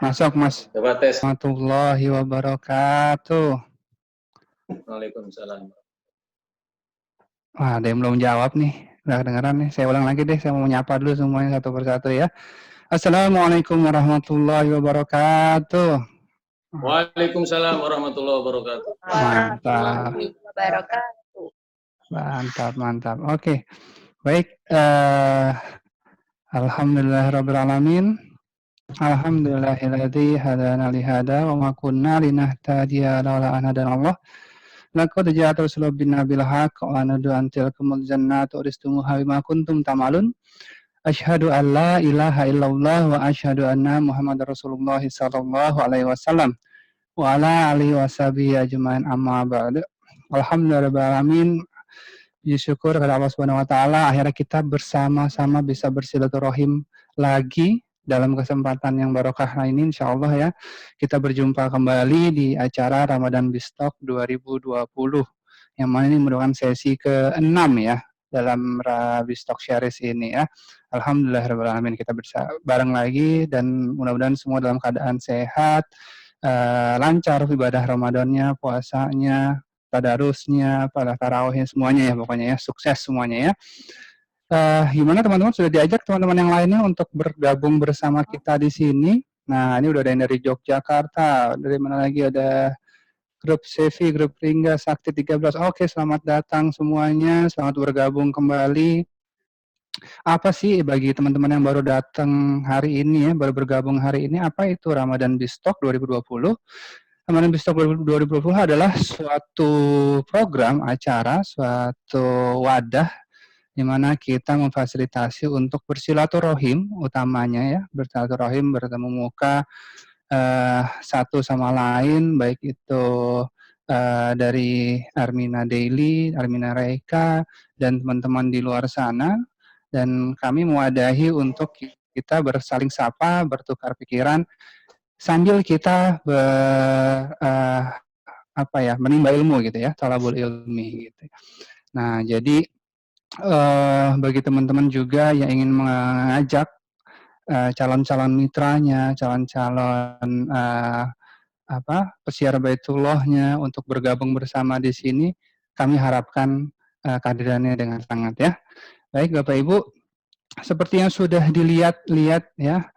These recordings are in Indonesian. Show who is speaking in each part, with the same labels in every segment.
Speaker 1: Masuk, Mas.
Speaker 2: Coba tes.
Speaker 1: Warahmatullahi wabarakatuh.
Speaker 2: Waalaikumsalam.
Speaker 1: Wah, ada yang belum jawab nih. Udah kedengeran nih. Saya ulang lagi deh. Saya mau menyapa dulu semuanya satu persatu ya. Assalamualaikum warahmatullahi wabarakatuh.
Speaker 2: Waalaikumsalam warahmatullahi wabarakatuh.
Speaker 1: Mantap. Mantap, mantap. Oke. Baik. Alhamdulillahirabbil alamin. Alhamdulillahilladzi hadana li hada wa ma kunna linahtadiya laula an hadanallah. Laqad ja'at rusulu bil haqq wa nadu antil kumul jannatu uristumuha bima kuntum ta'malun. Asyhadu an la ilaha illallah wa asyhadu anna Muhammadar Rasulullah sallallahu alaihi wasallam wa ala alihi washabihi ajmain amma ba'du. Alhamdulillahirabbil alamin. Puji syukur kepada Allah Subhanahu wa taala akhirnya kita bersama-sama bisa bersilaturahim lagi dalam kesempatan yang barokah ini insyaallah ya. Kita berjumpa kembali di acara Ramadan Bistok 2020 yang mana ini merupakan sesi ke-6 ya dalam Bistok Syaris ini ya. Alhamdulillahirabbil alamin kita bareng lagi dan mudah-mudahan semua dalam keadaan sehat, lancar ibadah Ramadannya, puasanya, tadarusnya, pada tarawihnya semuanya ya pokoknya ya, sukses semuanya ya. Gimana teman-teman, sudah diajak teman-teman yang lainnya untuk bergabung bersama kita di sini? Nah, ini udah ada yang dari Yogyakarta, dari mana lagi ada grup Sevi, grup Ringga, Sakti 13. Oke, selamat datang semuanya, selamat bergabung kembali. Apa sih bagi teman-teman yang baru datang hari ini ya, baru bergabung hari ini, apa itu Ramadan Bistok 2020? Ramadan Bistok 2020 adalah suatu program acara, suatu wadah di mana kita memfasilitasi untuk bersilaturahim utamanya ya, bersilaturahim bertemu muka satu sama lain, baik itu dari Armina Daily, Armina Reika, dan teman-teman di luar sana. Dan kami mewadahi untuk kita bersaling sapa, bertukar pikiran, sambil kita menimba ilmu gitu ya, talabul ilmi gitu. Nah, jadi bagi teman-teman juga yang ingin mengajak calon-calon mitranya, calon-calon peziarah Baitullahnya untuk bergabung bersama di sini, kami harapkan kehadirannya dengan sangat ya. Baik Bapak Ibu, seperti yang sudah dilihat-lihat ya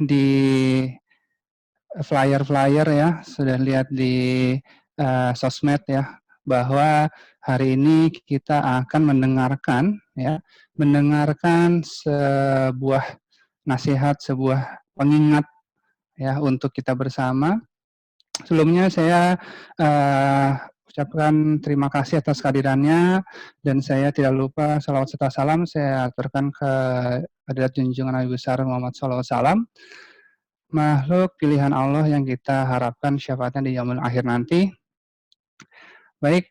Speaker 1: di flyer-flyer ya, sudah lihat di sosmed ya, bahwa hari ini kita akan mendengarkan sebuah nasihat, sebuah pengingat ya untuk kita bersama. Sebelumnya saya ucapkan terima kasih atas kehadirannya, dan saya tidak lupa salawat serta salam saya aturkan ke hadirat junjungan Nabi besar Muhammad SAW, makhluk pilihan Allah yang kita harapkan syafaatnya di yaumul akhir nanti. Baik,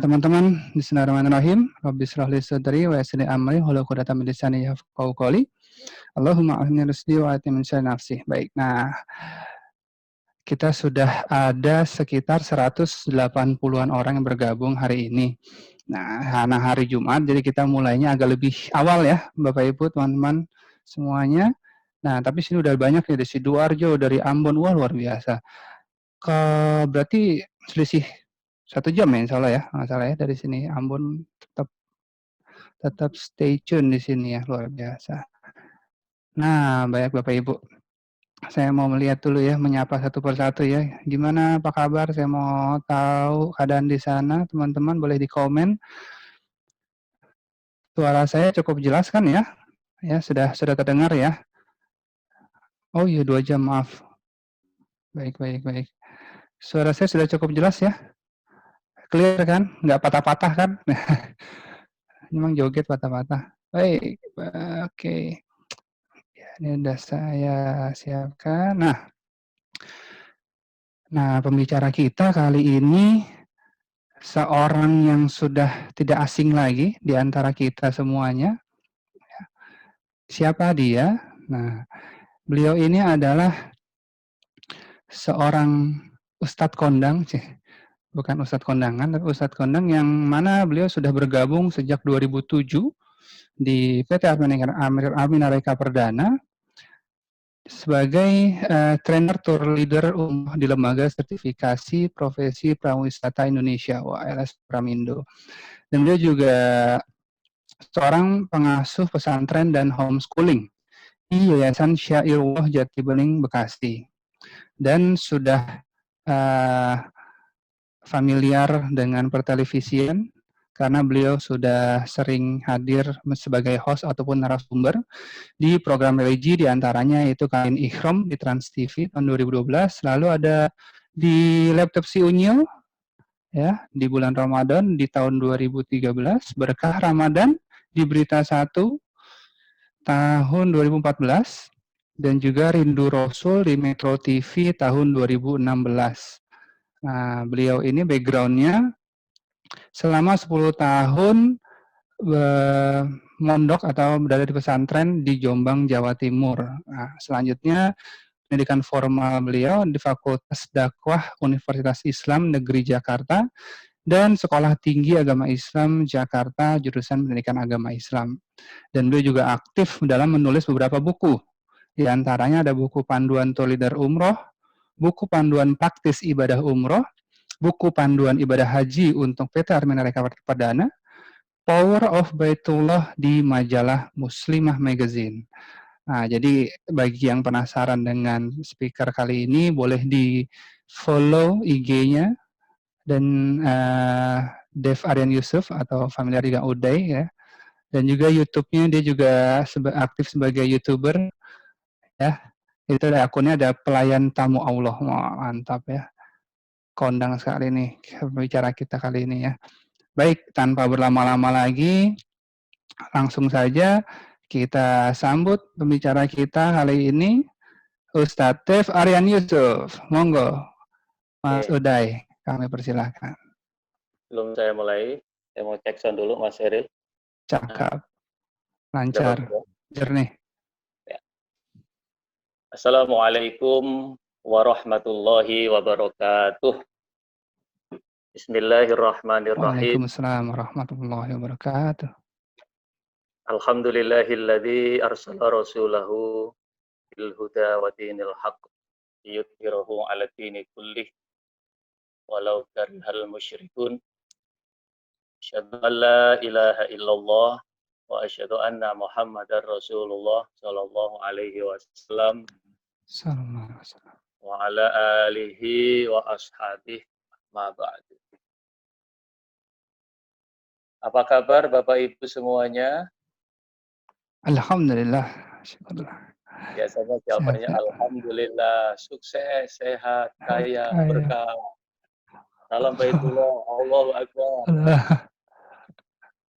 Speaker 1: teman-teman, bismillahirrahmanirrahim. Rabbi shrah li sadri wa yassir li amri wahlul 'uqdatam min lisani yafqahu qawli. Allahumma ahlini rizqi wa ati min syarri nafsi. Baik, nah kita sudah ada sekitar 180-an orang yang bergabung hari ini. Nah, hari Jumat, jadi kita mulainya agak lebih awal ya, Bapak Ibu, teman-teman semuanya. Nah, tapi sini udah banyak ya, dari Sidoarjo, dari Ambon, wah luar biasa. Berarti selisih 1 jam ya, insya Allah ya, nggak salah ya, dari sini Ambon tetap stay tune di sini ya, luar biasa. Nah, baik Bapak Ibu, saya mau melihat dulu ya, menyapa satu persatu ya. Gimana, apa kabar? Saya mau tahu keadaan di sana, teman-teman boleh di komen. Suara saya cukup jelas kan ya? Ya, sudah terdengar ya? Oh iya, 2 jam, maaf. Baik. Suara saya sudah cukup jelas ya? Clear kan? Nggak patah-patah kan? Memang joget patah-patah. Baik, oke. Ya, ini udah saya siapkan. Nah, pembicara kita kali ini seorang yang sudah tidak asing lagi di antara kita semuanya. Siapa dia? Nah, beliau ini adalah seorang Ustadz Kondang, bukan Ustadz Kondangan, tapi Ustadz Kondang yang mana beliau sudah bergabung sejak 2007 di PT Armina Reika Perdana. sebagai trainer tour leader di lembaga sertifikasi profesi prawisata Indonesia (LS Pramindo). Dan beliau juga seorang pengasuh pesantren dan homeschooling di Yayasan Syairullah Jatibening Bekasi, dan sudah familiar dengan pertelevisian karena beliau sudah sering hadir sebagai host ataupun narasumber di program religi, diantaranya itu Kain Ikhram di Trans TV tahun 2012, lalu ada di Laptop Si Unyil ya di bulan Ramadan di tahun 2013, Berkah Ramadan di Berita 1 tahun 2014, dan juga Rindu Rasul di Metro TV tahun 2016. Nah, beliau ini background-nya selama 10 tahun mondok atau berada di pesantren di Jombang, Jawa Timur. Nah, selanjutnya pendidikan formal beliau di Fakultas Dakwah Universitas Islam Negeri Jakarta dan Sekolah Tinggi Agama Islam Jakarta jurusan Pendidikan Agama Islam. Dan beliau juga aktif dalam menulis beberapa buku. Di antaranya ada buku panduan tour leader umroh, buku panduan praktis ibadah umroh, buku panduan ibadah haji untuk PT Armena Rekapat Perdana, Power of Baitullah di majalah Muslimah Magazine. Nah, jadi bagi yang penasaran dengan speaker kali ini, boleh di follow IG-nya dan Dev Aryan Yusuf atau familiar dengan Uday ya. Dan juga YouTube-nya dia juga aktif sebagai YouTuber ya. Itu ada akunnya, ada pelayan tamu Allah. Wah, mantap ya. Kondang sekali nih bicara kita kali ini ya. Baik, tanpa berlama-lama lagi, langsung saja kita sambut pembicara kita kali ini, Ustadz Dev Aryan Yusuf. Monggo, Mas Uday, kami persilahkan.
Speaker 2: Sebelum saya mulai, saya mau cek sound dulu, Mas Eril.
Speaker 1: Cakep, lancar, jernih.
Speaker 2: Ya. Assalamualaikum warahmatullahi wabarakatuh. Bismillahirrahmanirrahim.
Speaker 1: Waalaikumsalam warahmatullahi wabarakatuh.
Speaker 2: Alhamdulillahilladzi arsala rasulahu bil huda wa dinil haqq liyudhhirahu 'ala dini kullih walau karihal musyrikun. Asyhadu an la ilaha illallah wa asyhadu anna Muhammadar Rasulullah sallallahu alaihi wasallam wa ala alihi wa ashabihi ma ba'du. Apa kabar Bapak Ibu semuanya?
Speaker 1: Alhamdulillah, syukurlah.
Speaker 2: Biasanya jawabannya alhamdulillah, sukses, sehat, kaya, berkah. Salam Baitullah, Allahu Akbar.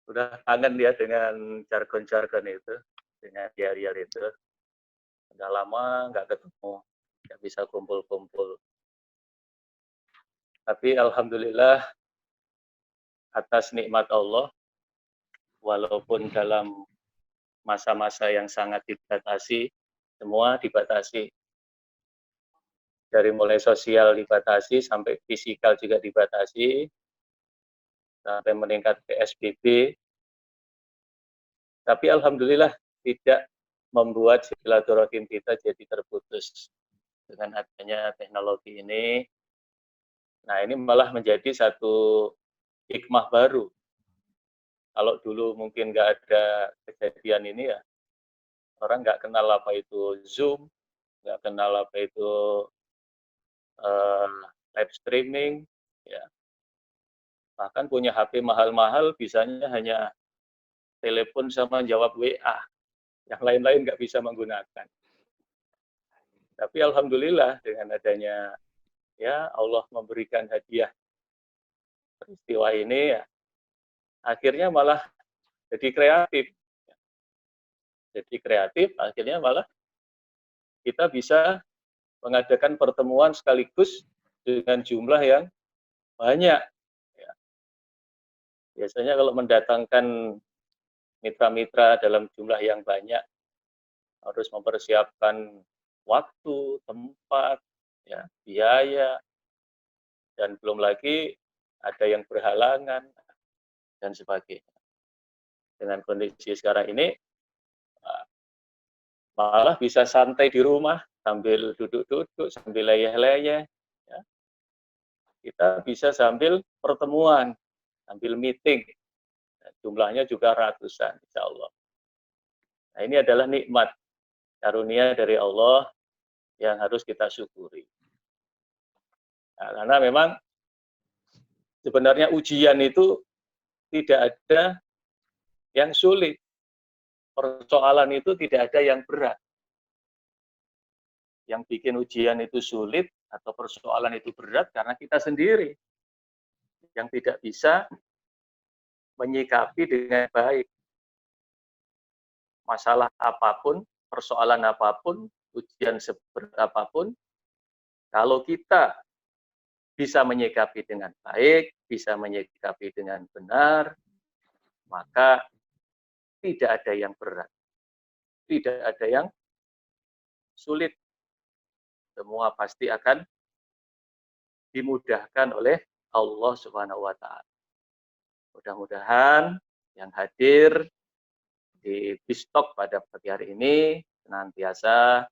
Speaker 2: Udah kangen ya dengan jargon-jargon itu, dengan yel-yel itu. Udah lama nggak ketemu, nggak bisa kumpul-kumpul. Tapi alhamdulillah atas nikmat Allah, walaupun dalam masa-masa yang sangat dibatasi, semua dibatasi. Dari mulai sosial dibatasi, sampai fisikal juga dibatasi, sampai meningkat PSBB. Tapi alhamdulillah tidak membuat silaturahim kita jadi terputus. Dengan adanya teknologi ini, nah ini malah menjadi satu hikmah baru. Kalau dulu mungkin nggak ada kejadian ini ya, orang nggak kenal apa itu Zoom, nggak kenal apa itu live streaming, ya. Bahkan punya HP mahal-mahal, bisanya hanya telepon sama jawab WA, yang lain-lain nggak bisa menggunakan. Tapi alhamdulillah dengan adanya ya Allah memberikan hadiah peristiwa ini ya, akhirnya malah jadi kreatif. Jadi kreatif, akhirnya malah kita bisa mengadakan pertemuan sekaligus dengan jumlah yang banyak. Ya. Biasanya kalau mendatangkan mitra-mitra dalam jumlah yang banyak, harus mempersiapkan waktu, tempat, ya, biaya, dan belum lagi ada yang berhalangan, dan sebagainya. Dengan kondisi sekarang ini, malah bisa santai di rumah sambil duduk-duduk, sambil leyeh-leyeh, ya. Kita bisa sambil pertemuan, sambil meeting, jumlahnya juga ratusan, insya Allah. Nah, ini adalah nikmat karunia dari Allah yang harus kita syukuri. Nah, karena memang sebenarnya ujian itu tidak ada yang sulit. Persoalan itu tidak ada yang berat. Yang bikin ujian itu sulit atau persoalan itu berat karena kita sendiri yang tidak bisa menyikapi dengan baik masalah apapun, persoalan apapun, ujian seberat apapun. Kalau kita bisa menyikapi dengan baik, bisa menyikapi dengan benar, maka tidak ada yang berat, tidak ada yang sulit. Semua pasti akan dimudahkan oleh Allah Subhanahu wa taala. Mudah-mudahan yang hadir di Bistok pada pagi hari ini senantiasa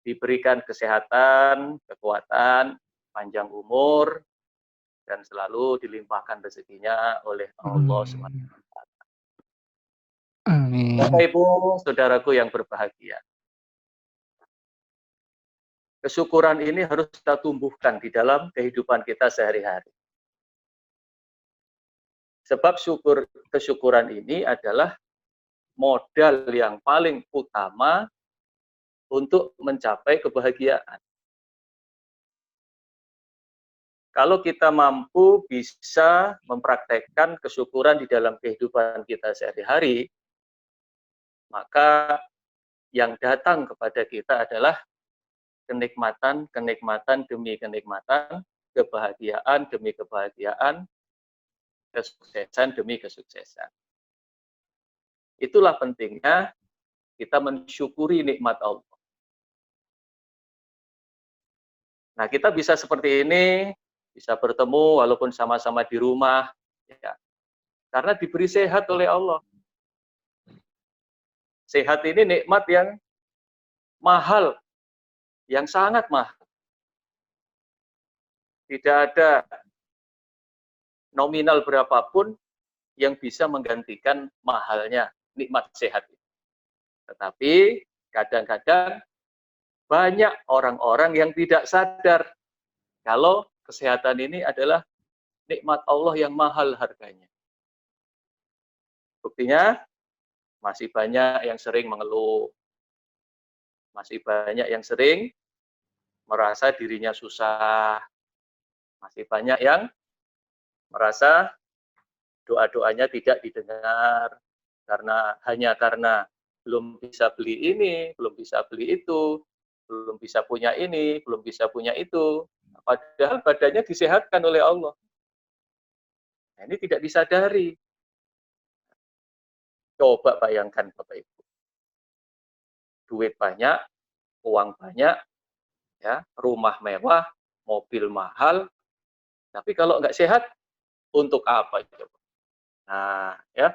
Speaker 2: diberikan kesehatan, kekuatan, panjang umur, dan selalu dilimpahkan rezekinya oleh Allah Subhanahu wa taala. Bapak
Speaker 1: Amin.
Speaker 2: Ibu, saudaraku yang berbahagia. Kesyukuran ini harus kita tumbuhkan di dalam kehidupan kita sehari-hari. Sebab kesyukuran ini adalah modal yang paling utama untuk mencapai kebahagiaan. Kalau kita mampu bisa mempraktekkan kesyukuran di dalam kehidupan kita sehari-hari, maka yang datang kepada kita adalah kenikmatan demi kenikmatan, kebahagiaan demi kebahagiaan, kesuksesan demi kesuksesan. Itulah pentingnya kita mensyukuri nikmat Allah. Nah, kita bisa seperti ini, bisa bertemu walaupun sama-sama di rumah, ya, karena diberi sehat oleh Allah. Sehat ini nikmat yang mahal, yang sangat mahal. Tidak ada nominal berapapun yang bisa menggantikan mahalnya nikmat sehat. Tetapi kadang-kadang banyak orang-orang yang tidak sadar kalau kesehatan ini adalah nikmat Allah yang mahal harganya. Buktinya masih banyak yang sering mengeluh, masih banyak yang sering merasa dirinya susah, masih banyak yang merasa doa-doanya tidak didengar hanya karena belum bisa beli ini, belum bisa beli itu, belum bisa punya ini, belum bisa punya itu. Padahal badannya disehatkan oleh Allah. Nah, ini tidak disadari. Coba bayangkan Bapak Ibu. Duit banyak, uang banyak, ya, rumah mewah, mobil mahal, tapi kalau nggak sehat, untuk apa coba? Nah, ya,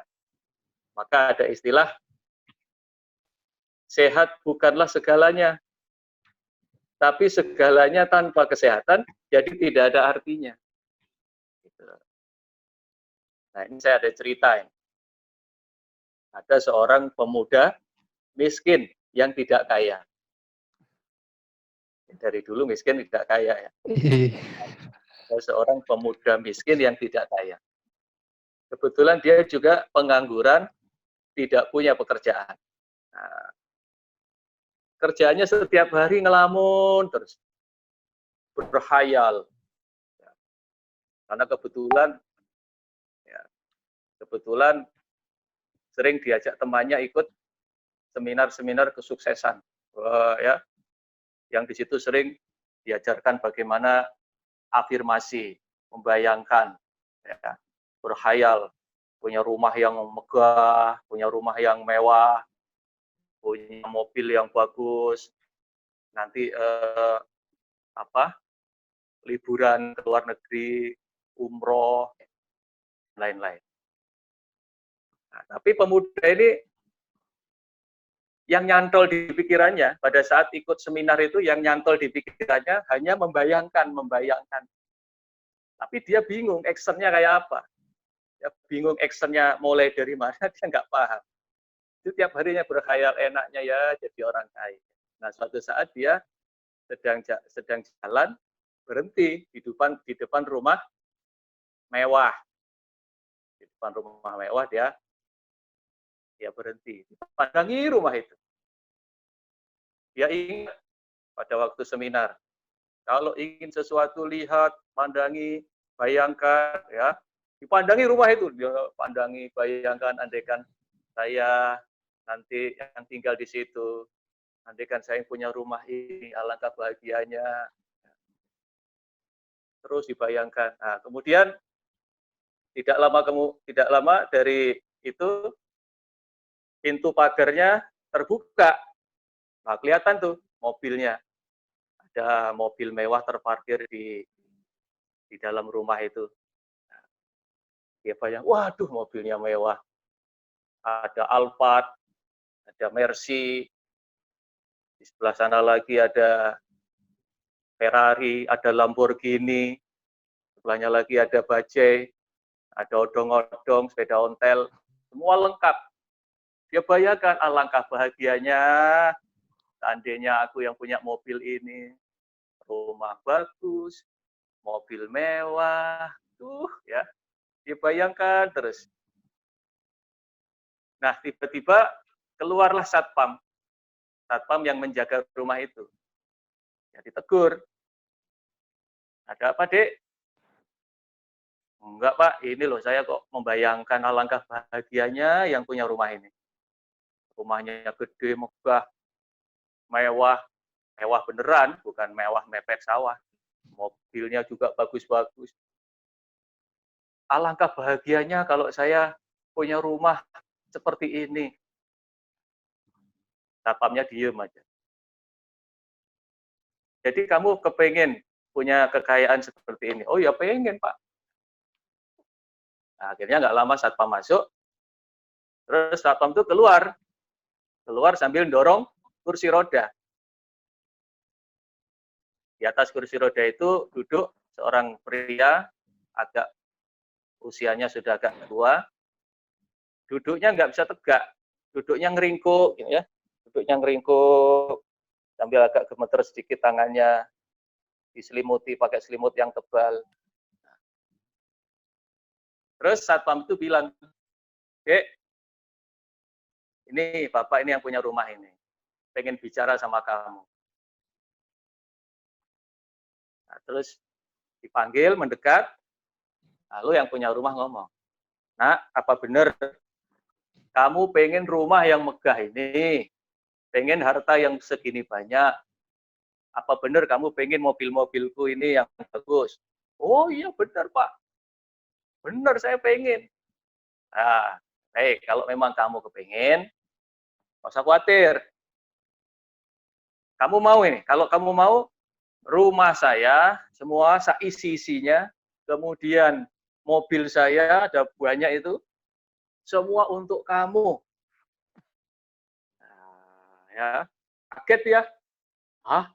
Speaker 2: maka ada istilah sehat bukanlah segalanya, tapi segalanya tanpa kesehatan jadi tidak ada artinya. Nah, ini saya ada cerita ini. Ada seorang pemuda miskin yang tidak kaya. Dari dulu miskin tidak kaya ya. Ada seorang pemuda miskin yang tidak kaya. Kebetulan dia juga pengangguran, tidak punya pekerjaan. Nah, kerjaannya setiap hari ngelamun terus, berhayal. Karena kebetulan sering diajak temannya ikut seminar-seminar kesuksesan. Ya, yang di situ sering diajarkan bagaimana afirmasi, membayangkan, ya, berhayal, punya rumah yang megah, punya rumah yang mewah, punya mobil yang bagus, nanti liburan ke luar negeri, umroh, lain-lain. Nah, tapi pemuda ini yang nyantol di pikirannya pada saat ikut seminar itu, yang nyantol di pikirannya hanya membayangkan. Tapi dia bingung actionnya kayak apa. Dia bingung actionnya mulai dari mana, dia nggak paham. Itu tiap harinya berkhayal enaknya ya jadi orang kaya. Nah, suatu saat dia sedang jalan, berhenti di depan rumah mewah. Di depan rumah mewah dia berhenti. Pandangi rumah itu. Dia ingat pada waktu seminar, kalau ingin sesuatu lihat, pandangi, bayangkan, ya, dipandangi rumah itu, dia pandangi, bayangkan, andaikan saya nanti yang tinggal di situ, andaikan saya punya rumah ini, alangkah bahagianya. Terus dibayangkan. Nah, kemudian tidak lama dari itu pintu pagarnya terbuka. Nah, kelihatan tuh mobilnya. Ada mobil mewah terparkir di dalam rumah itu. Dia bayang, waduh mobilnya mewah. Ada Alphard, ada Mercy, di sebelah sana lagi ada Ferrari, ada Lamborghini, sebelahnya lagi ada bajai, ada odong-odong, sepeda ontel, semua lengkap. Dia bayangkan alangkah bahagianya seandainya aku yang punya mobil ini, rumah bagus, mobil mewah, ya. Dia bayangkan terus. Nah, tiba-tiba keluarlah satpam yang menjaga rumah itu. Ya, ditegur. Ada apa, Dek? Enggak, Pak. Ini loh, saya kok membayangkan alangkah bahagianya yang punya rumah ini. Rumahnya gede, megah, mewah. Mewah beneran, bukan mewah mepet sawah. Mobilnya juga bagus-bagus. Alangkah bahagianya kalau saya punya rumah seperti ini. Satpamnya diem aja. Jadi kamu kepengen punya kekayaan seperti ini? Oh ya pengen, Pak. Nah, akhirnya nggak lama satpam masuk, terus satpam itu keluar sambil dorong kursi roda. Di atas kursi roda itu duduk seorang pria, agak usianya sudah agak tua, duduknya nggak bisa tegak, duduknya ngeringkuk, ya, duduknya ngeringkuk, sambil agak gemeter sedikit tangannya, diselimuti pakai selimut yang tebal. Terus satpam itu bilang, Dek, ini Bapak ini yang punya rumah ini, pengen bicara sama kamu. Nah, terus dipanggil, mendekat, lalu yang punya rumah ngomong, Nak, apa benar kamu pengen rumah yang megah ini, pengen harta yang segini banyak, apa benar kamu pengen mobil-mobilku ini yang bagus? Oh iya benar Pak, benar saya pengen. Nah, baik, kalau memang kamu kepengen, nggak usah khawatir. Kamu mau ini, kalau kamu mau, rumah saya semua isi-isinya, kemudian mobil saya ada banyak itu, semua untuk kamu. Nah, ya, kaget ya. Hah?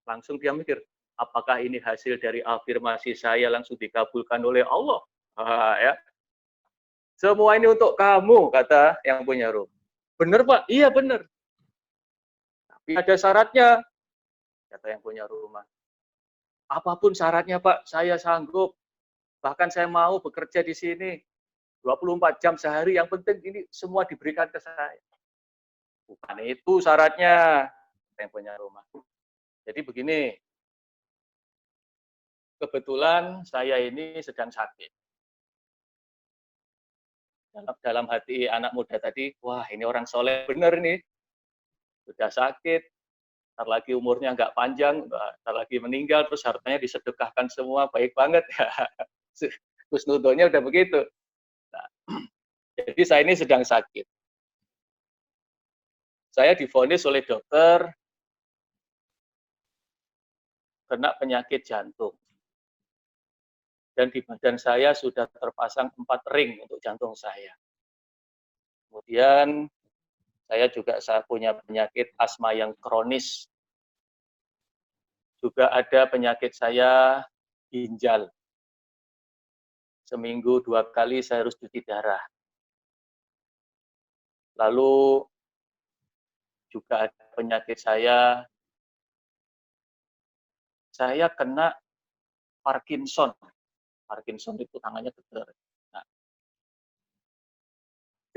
Speaker 2: Langsung dia mikir, apakah ini hasil dari afirmasi saya langsung dikabulkan oleh Allah? Ya. Semua ini untuk kamu, kata yang punya rumah. Benar Pak? Iya benar. Tapi ada syaratnya, kata yang punya rumah. Apapun syaratnya Pak, saya sanggup. Bahkan saya mau bekerja di sini 24 jam sehari, yang penting ini semua diberikan ke saya. Bukan itu syaratnya, yang punya rumah. Jadi begini, kebetulan saya ini sedang sakit. Dalam hati anak muda tadi, wah ini orang soleh bener nih, sudah sakit, ntar lagi umurnya nggak panjang, ntar lagi meninggal, terus hartanya disedekahkan semua, baik banget ya. Husnudzonnya udah begitu. Nah, jadi saya ini sedang sakit. Saya divonis oleh dokter kena penyakit jantung. Dan di badan saya sudah terpasang 4 ring untuk jantung saya. Kemudian Saya juga punya penyakit asma yang kronis. Juga ada penyakit saya ginjal. Seminggu 2 kali saya harus cuci darah. Lalu juga ada penyakit saya kena Parkinson. Parkinson itu tangannya getar. Nah,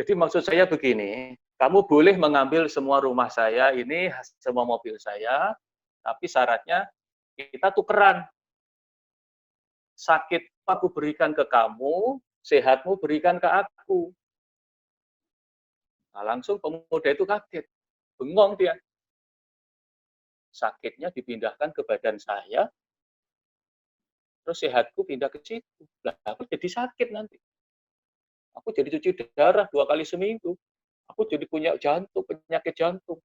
Speaker 2: jadi maksud saya begini, kamu boleh mengambil semua rumah saya ini, semua mobil saya, tapi syaratnya kita tukeran. Sakit aku berikan ke kamu, sehatmu berikan ke aku. Nah, langsung pemuda itu kaget, bengong dia. Sakitnya dipindahkan ke badan saya, terus sehatku pindah ke situ. Lah, aku jadi sakit nanti. Aku jadi cuci darah 2 kali seminggu. Aku jadi punya penyakit jantung.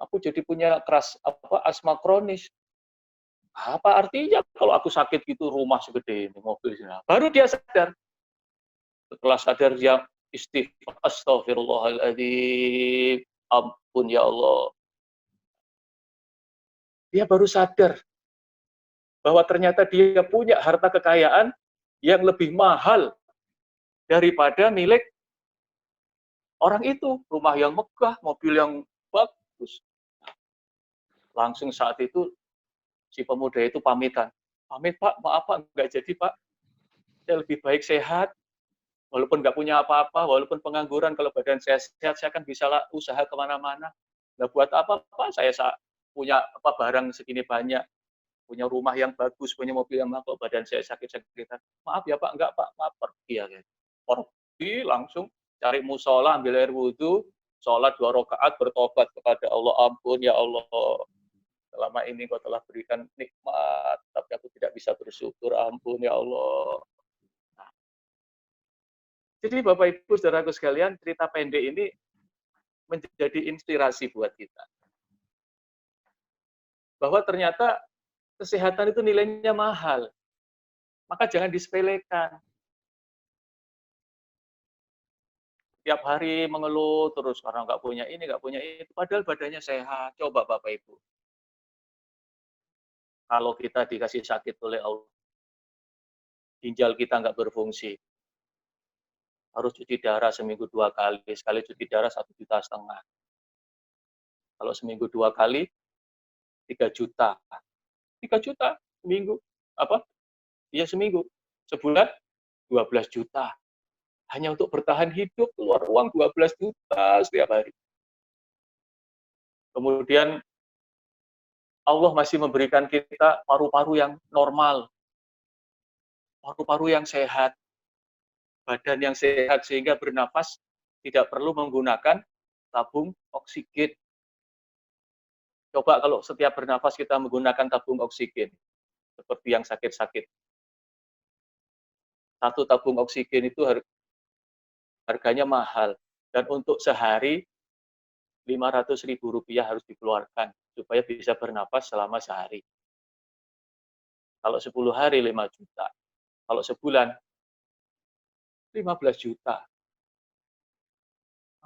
Speaker 2: Aku jadi punya asma kronis. Apa artinya kalau aku sakit gitu rumah segede ini, mobil segede. Baru dia sadar. Setelah sadar dia istighfar, astagfirullahaladzim, ampun ya Allah. Dia baru sadar bahwa ternyata dia punya harta kekayaan yang lebih mahal daripada milik orang itu. Rumah yang megah, mobil yang bagus. Langsung saat itu si pemuda itu pamitan. Pamit Pak, maaf Pak, nggak jadi Pak. Saya lebih baik sehat, walaupun nggak punya apa-apa, walaupun pengangguran, kalau badan saya sehat, saya kan bisa usaha kemana-mana. Nah, buat apa Pak saya punya barang segini banyak, punya rumah yang bagus, punya mobil yang mahal, badan saya sakit-sakitan. Maaf ya Pak, enggak Pak, maaf, pergi ya. Pergi langsung cari musola, ambil air wudhu, sholat 2 rakaat, bertobat kepada Allah, ampun ya Allah. Selama ini Kau telah berikan nikmat, tapi aku tidak bisa bersyukur, ampun ya Allah. Nah, jadi Bapak Ibu saudaraku sekalian, cerita pendek ini menjadi inspirasi buat kita. Bahwa ternyata kesehatan itu nilainya mahal. Maka jangan disepelekan. Tiap hari mengeluh terus karena nggak punya ini, nggak punya itu. Padahal badannya sehat. Coba Bapak Ibu. Kalau kita dikasih sakit oleh Allah, ginjal kita nggak berfungsi, harus cuci darah seminggu 2 kali. Sekali cuci darah 1,5 juta. Kalau seminggu 2 kali, 3 juta. 3 juta seminggu. Apa? Iya seminggu. Sebulan 12 juta. Hanya untuk bertahan hidup keluar uang 12 juta setiap hari. Kemudian Allah masih memberikan kita paru-paru yang normal, paru-paru yang sehat, badan yang sehat sehingga bernafas tidak perlu menggunakan tabung oksigen. Coba kalau setiap bernafas kita menggunakan tabung oksigen, seperti yang sakit-sakit. 1 tabung oksigen itu harganya mahal, dan untuk sehari Rp500.000 harus dikeluarkan supaya bisa bernafas selama sehari. Kalau 10 hari 5 juta. Kalau sebulan 15 juta.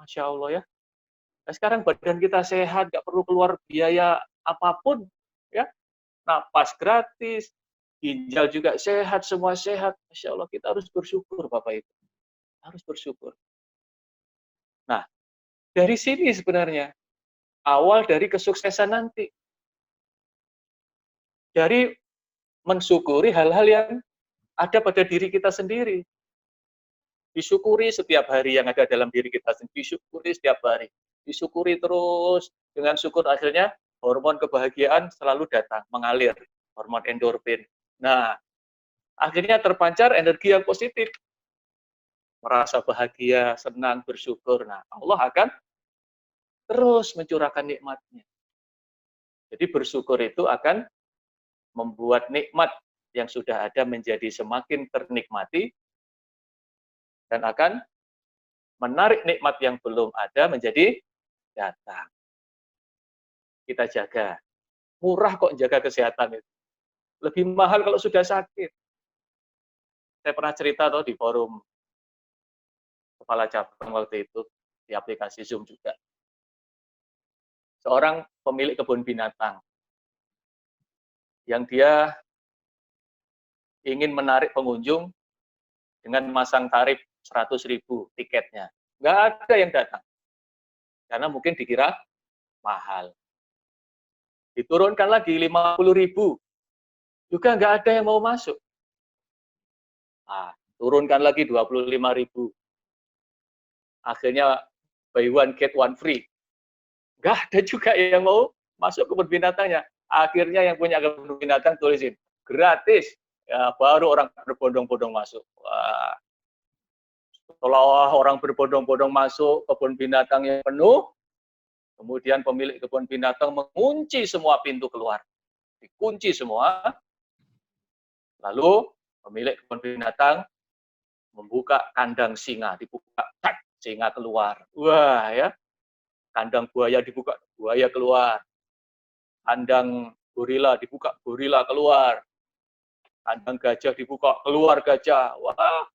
Speaker 2: Masya Allah ya. Nah, sekarang badan kita sehat, nggak perlu keluar biaya apapun. Ya, napas gratis, ginjal juga sehat, semua sehat. Masya Allah, kita harus bersyukur Bapak Ibu. Harus bersyukur. Nah, dari sini sebenarnya awal dari kesuksesan nanti. Dari mensyukuri hal-hal yang ada pada diri kita sendiri. Disyukuri setiap hari yang ada dalam diri kita sendiri. Disyukuri setiap hari. Disyukuri terus. Dengan syukur akhirnya hormon kebahagiaan selalu datang, mengalir. Hormon endorfin. Nah, akhirnya terpancar energi yang positif. Merasa bahagia, senang, bersyukur. Nah, Allah akan terus mencurahkan nikmatnya. Jadi bersyukur itu akan membuat nikmat yang sudah ada menjadi semakin ternikmati dan akan menarik nikmat yang belum ada menjadi datang. Kita jaga. Murah kok jaga kesehatan itu. Lebih mahal kalau sudah sakit. Saya pernah cerita di forum kepala cabang waktu itu, di aplikasi Zoom juga. seorang pemilik kebun binatang yang dia ingin menarik pengunjung dengan masang tarif 100.000 tiketnya. Nggak ada yang datang, karena mungkin dikira mahal. Diturunkan lagi 50.000, juga nggak ada yang mau masuk. Nah, turunkan lagi 25.000. Akhirnya buy one get one free. Nggak ada juga yang mau masuk kebun binatangnya. Akhirnya yang punya kebun binatang tulisin gratis. Ya, baru orang berbondong-bondong masuk. Wah, setelah orang berbondong-bondong masuk, kebun binatang yang penuh, kemudian pemilik kebun binatang mengunci semua pintu keluar. Dikunci semua. Lalu pemilik kebun binatang membuka kandang singa, dibuka, singa keluar. Wah, ya. Kandang buaya dibuka, buaya keluar. Kandang gorila dibuka, gorila keluar. Kandang gajah dibuka, keluar gajah. Wah,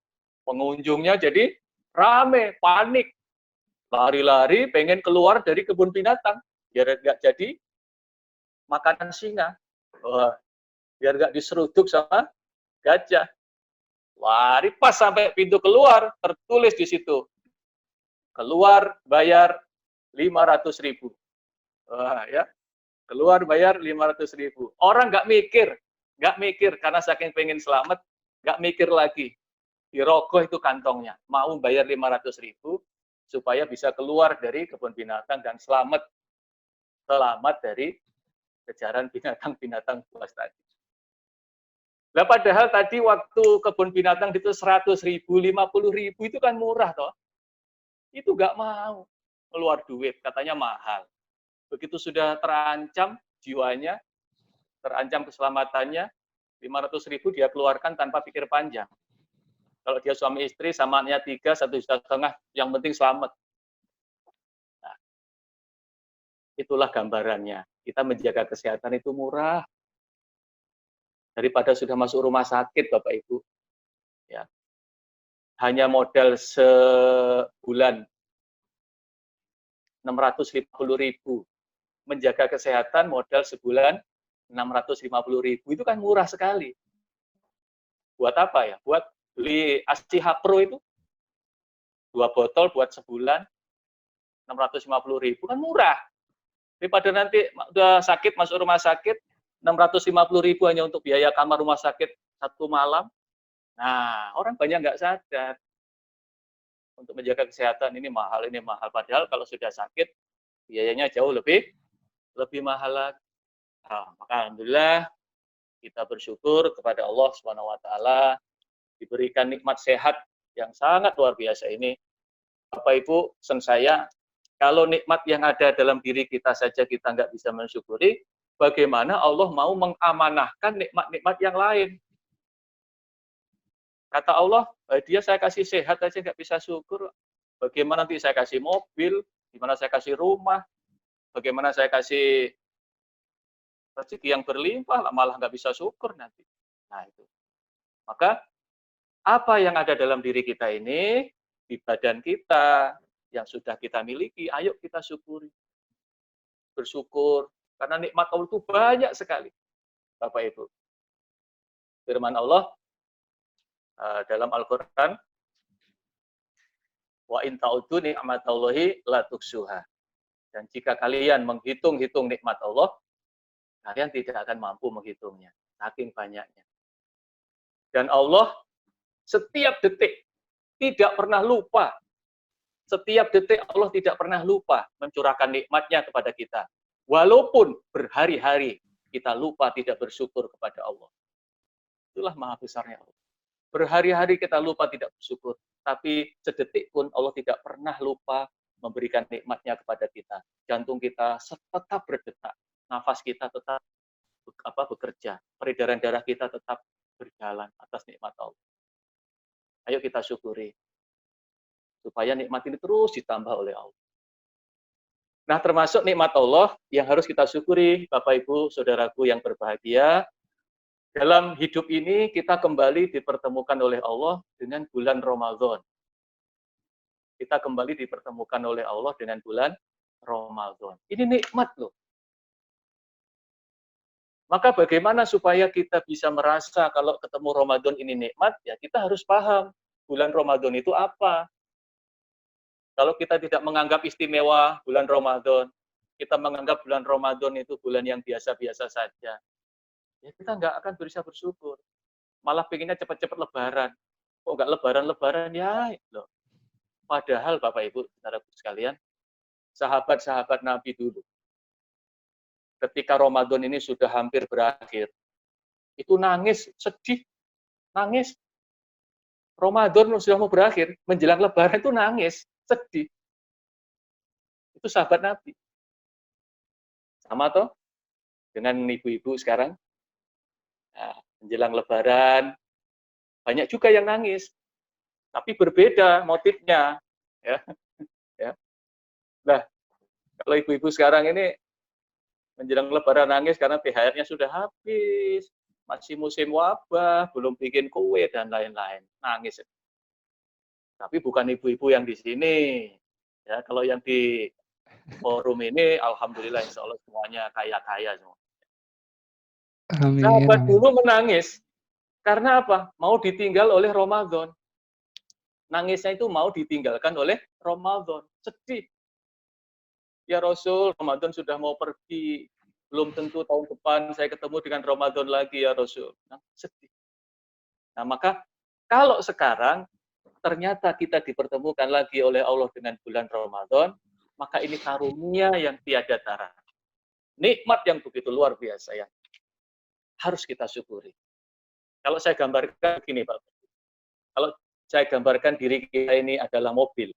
Speaker 2: pengunjungnya jadi rame, panik. Lari-lari pengen keluar dari kebun binatang. Biar nggak jadi makanan singa. Wah, biar nggak diseruduk sama gajah. Lari pas sampai pintu keluar, tertulis di situ. Keluar bayar 500.000. Wah, ya. Keluar bayar 500.000. Orang nggak mikir karena saking pengen selamat, nggak mikir lagi. Dirogoh itu kantongnya, mau bayar 500.000 supaya bisa keluar dari kebun binatang dan selamat dari kejaran binatang-binatang buas tadi. Nah, padahal tadi waktu kebun binatang itu 100.000, 50.000 itu kan murah toh. Itu nggak mau keluar duit, katanya mahal. Begitu sudah terancam jiwanya, terancam keselamatannya, 500.000 dia keluarkan tanpa pikir panjang. Kalau dia suami istri, sama anaknya 3, 1,5 juta, yang penting selamat. Nah, itulah gambarannya. Kita menjaga kesehatan itu murah. Daripada sudah masuk rumah sakit, Bapak Ibu. Ya. Hanya modal sebulan 650.000. Menjaga kesehatan modal sebulan 650.000 itu kan murah sekali. Buat apa ya? Buat beli ASIHA Pro itu 2 botol buat sebulan 650.000 kan murah. Daripada nanti udah sakit masuk rumah sakit 650.000 hanya untuk biaya kamar rumah sakit 1 malam. Nah, orang banyak nggak sadar untuk menjaga kesehatan ini mahal. Padahal kalau sudah sakit biayanya jauh lebih mahal lagi. Nah, maka alhamdulillah kita bersyukur kepada Allah Subhanahu wa taala diberikan nikmat sehat yang sangat luar biasa ini. Bapak Ibu, pesan saya, kalau nikmat yang ada dalam diri kita saja kita nggak bisa mensyukuri, bagaimana Allah mau mengamanahkan nikmat-nikmat yang lain? Kata Allah, dia saya kasih sehat aja nggak bisa syukur. Bagaimana nanti saya kasih mobil, gimana saya kasih rumah, bagaimana saya kasih rezeki yang berlimpah, malah nggak bisa syukur nanti. Nah itu. Maka apa yang ada dalam diri kita ini, di badan kita, yang sudah kita miliki, ayo kita syukuri. Bersyukur, karena nikmat Allah itu banyak sekali. Bapak Ibu. Firman Allah dalam Al-Quran, wa in ta'udu ni'matallahi la tuksuha. Dan jika kalian menghitung-hitung nikmat Allah, kalian tidak akan mampu menghitungnya, saking banyaknya. Dan Allah setiap detik tidak pernah lupa. Setiap detik Allah tidak pernah lupa mencurahkan nikmatnya kepada kita. Walaupun berhari-hari kita lupa tidak bersyukur kepada Allah. Itulah maha besarnya Allah. Berhari-hari kita lupa tidak bersyukur, tapi sedetik pun Allah tidak pernah lupa memberikan nikmatnya kepada kita. Jantung kita tetap berdetak, nafas kita tetap bekerja, peredaran darah kita tetap berjalan atas nikmat Allah. Ayo kita syukuri, supaya nikmat ini terus ditambah oleh Allah. Nah, termasuk nikmat Allah yang harus kita syukuri, Bapak Ibu, Saudaraku yang berbahagia, dalam hidup ini kita kembali dipertemukan oleh Allah dengan bulan Ramadan. Kita kembali dipertemukan oleh Allah dengan bulan Ramadan. Ini nikmat loh. Maka bagaimana supaya kita bisa merasa kalau ketemu Ramadan ini nikmat, ya kita harus paham bulan Ramadan itu apa. Kalau kita tidak menganggap istimewa bulan Ramadan, kita menganggap bulan Ramadan itu bulan yang biasa-biasa saja, ya kita nggak akan bisa bersyukur. Malah pengennya cepat-cepat lebaran. Kok nggak lebaran-lebaran ya? Loh. Padahal Bapak Ibu, saudaraku sekalian, sahabat-sahabat Nabi dulu, ketika Ramadan ini sudah hampir berakhir, itu nangis, sedih, nangis. Ramadan sudah mau berakhir, menjelang lebaran itu nangis, sedih. Itu sahabat Nabi. Sama toh dengan ibu-ibu sekarang. Nah, menjelang lebaran, banyak juga yang nangis. Tapi berbeda motifnya. Ya, ya. Nah, kalau ibu-ibu sekarang ini menjelang lebaran nangis karena THR-nya sudah habis, masih musim wabah, belum bikin kue, dan lain-lain. Nangis. Tapi bukan ibu-ibu yang di sini. Ya, kalau yang di forum ini, alhamdulillah, insya Allah semuanya kaya-kaya semua.
Speaker 1: Amin,
Speaker 2: Sahabat
Speaker 1: amin.
Speaker 2: dulu menangis. Karena apa? Mau ditinggal oleh Ramadan. Nangisnya itu mau ditinggalkan oleh Ramadan. Sedih. Ya Rasul, Ramadan sudah mau pergi. Belum tentu tahun depan saya ketemu dengan Ramadan lagi ya Rasul. Nah, sedih. Nah, maka kalau sekarang ternyata kita dipertemukan lagi oleh Allah dengan bulan Ramadan, maka ini karunia yang tiada tara. Nikmat yang begitu luar biasa ya. Harus kita syukuri. Kalau saya gambarkan begini Pak. Kalau saya gambarkan diri kita ini adalah mobil.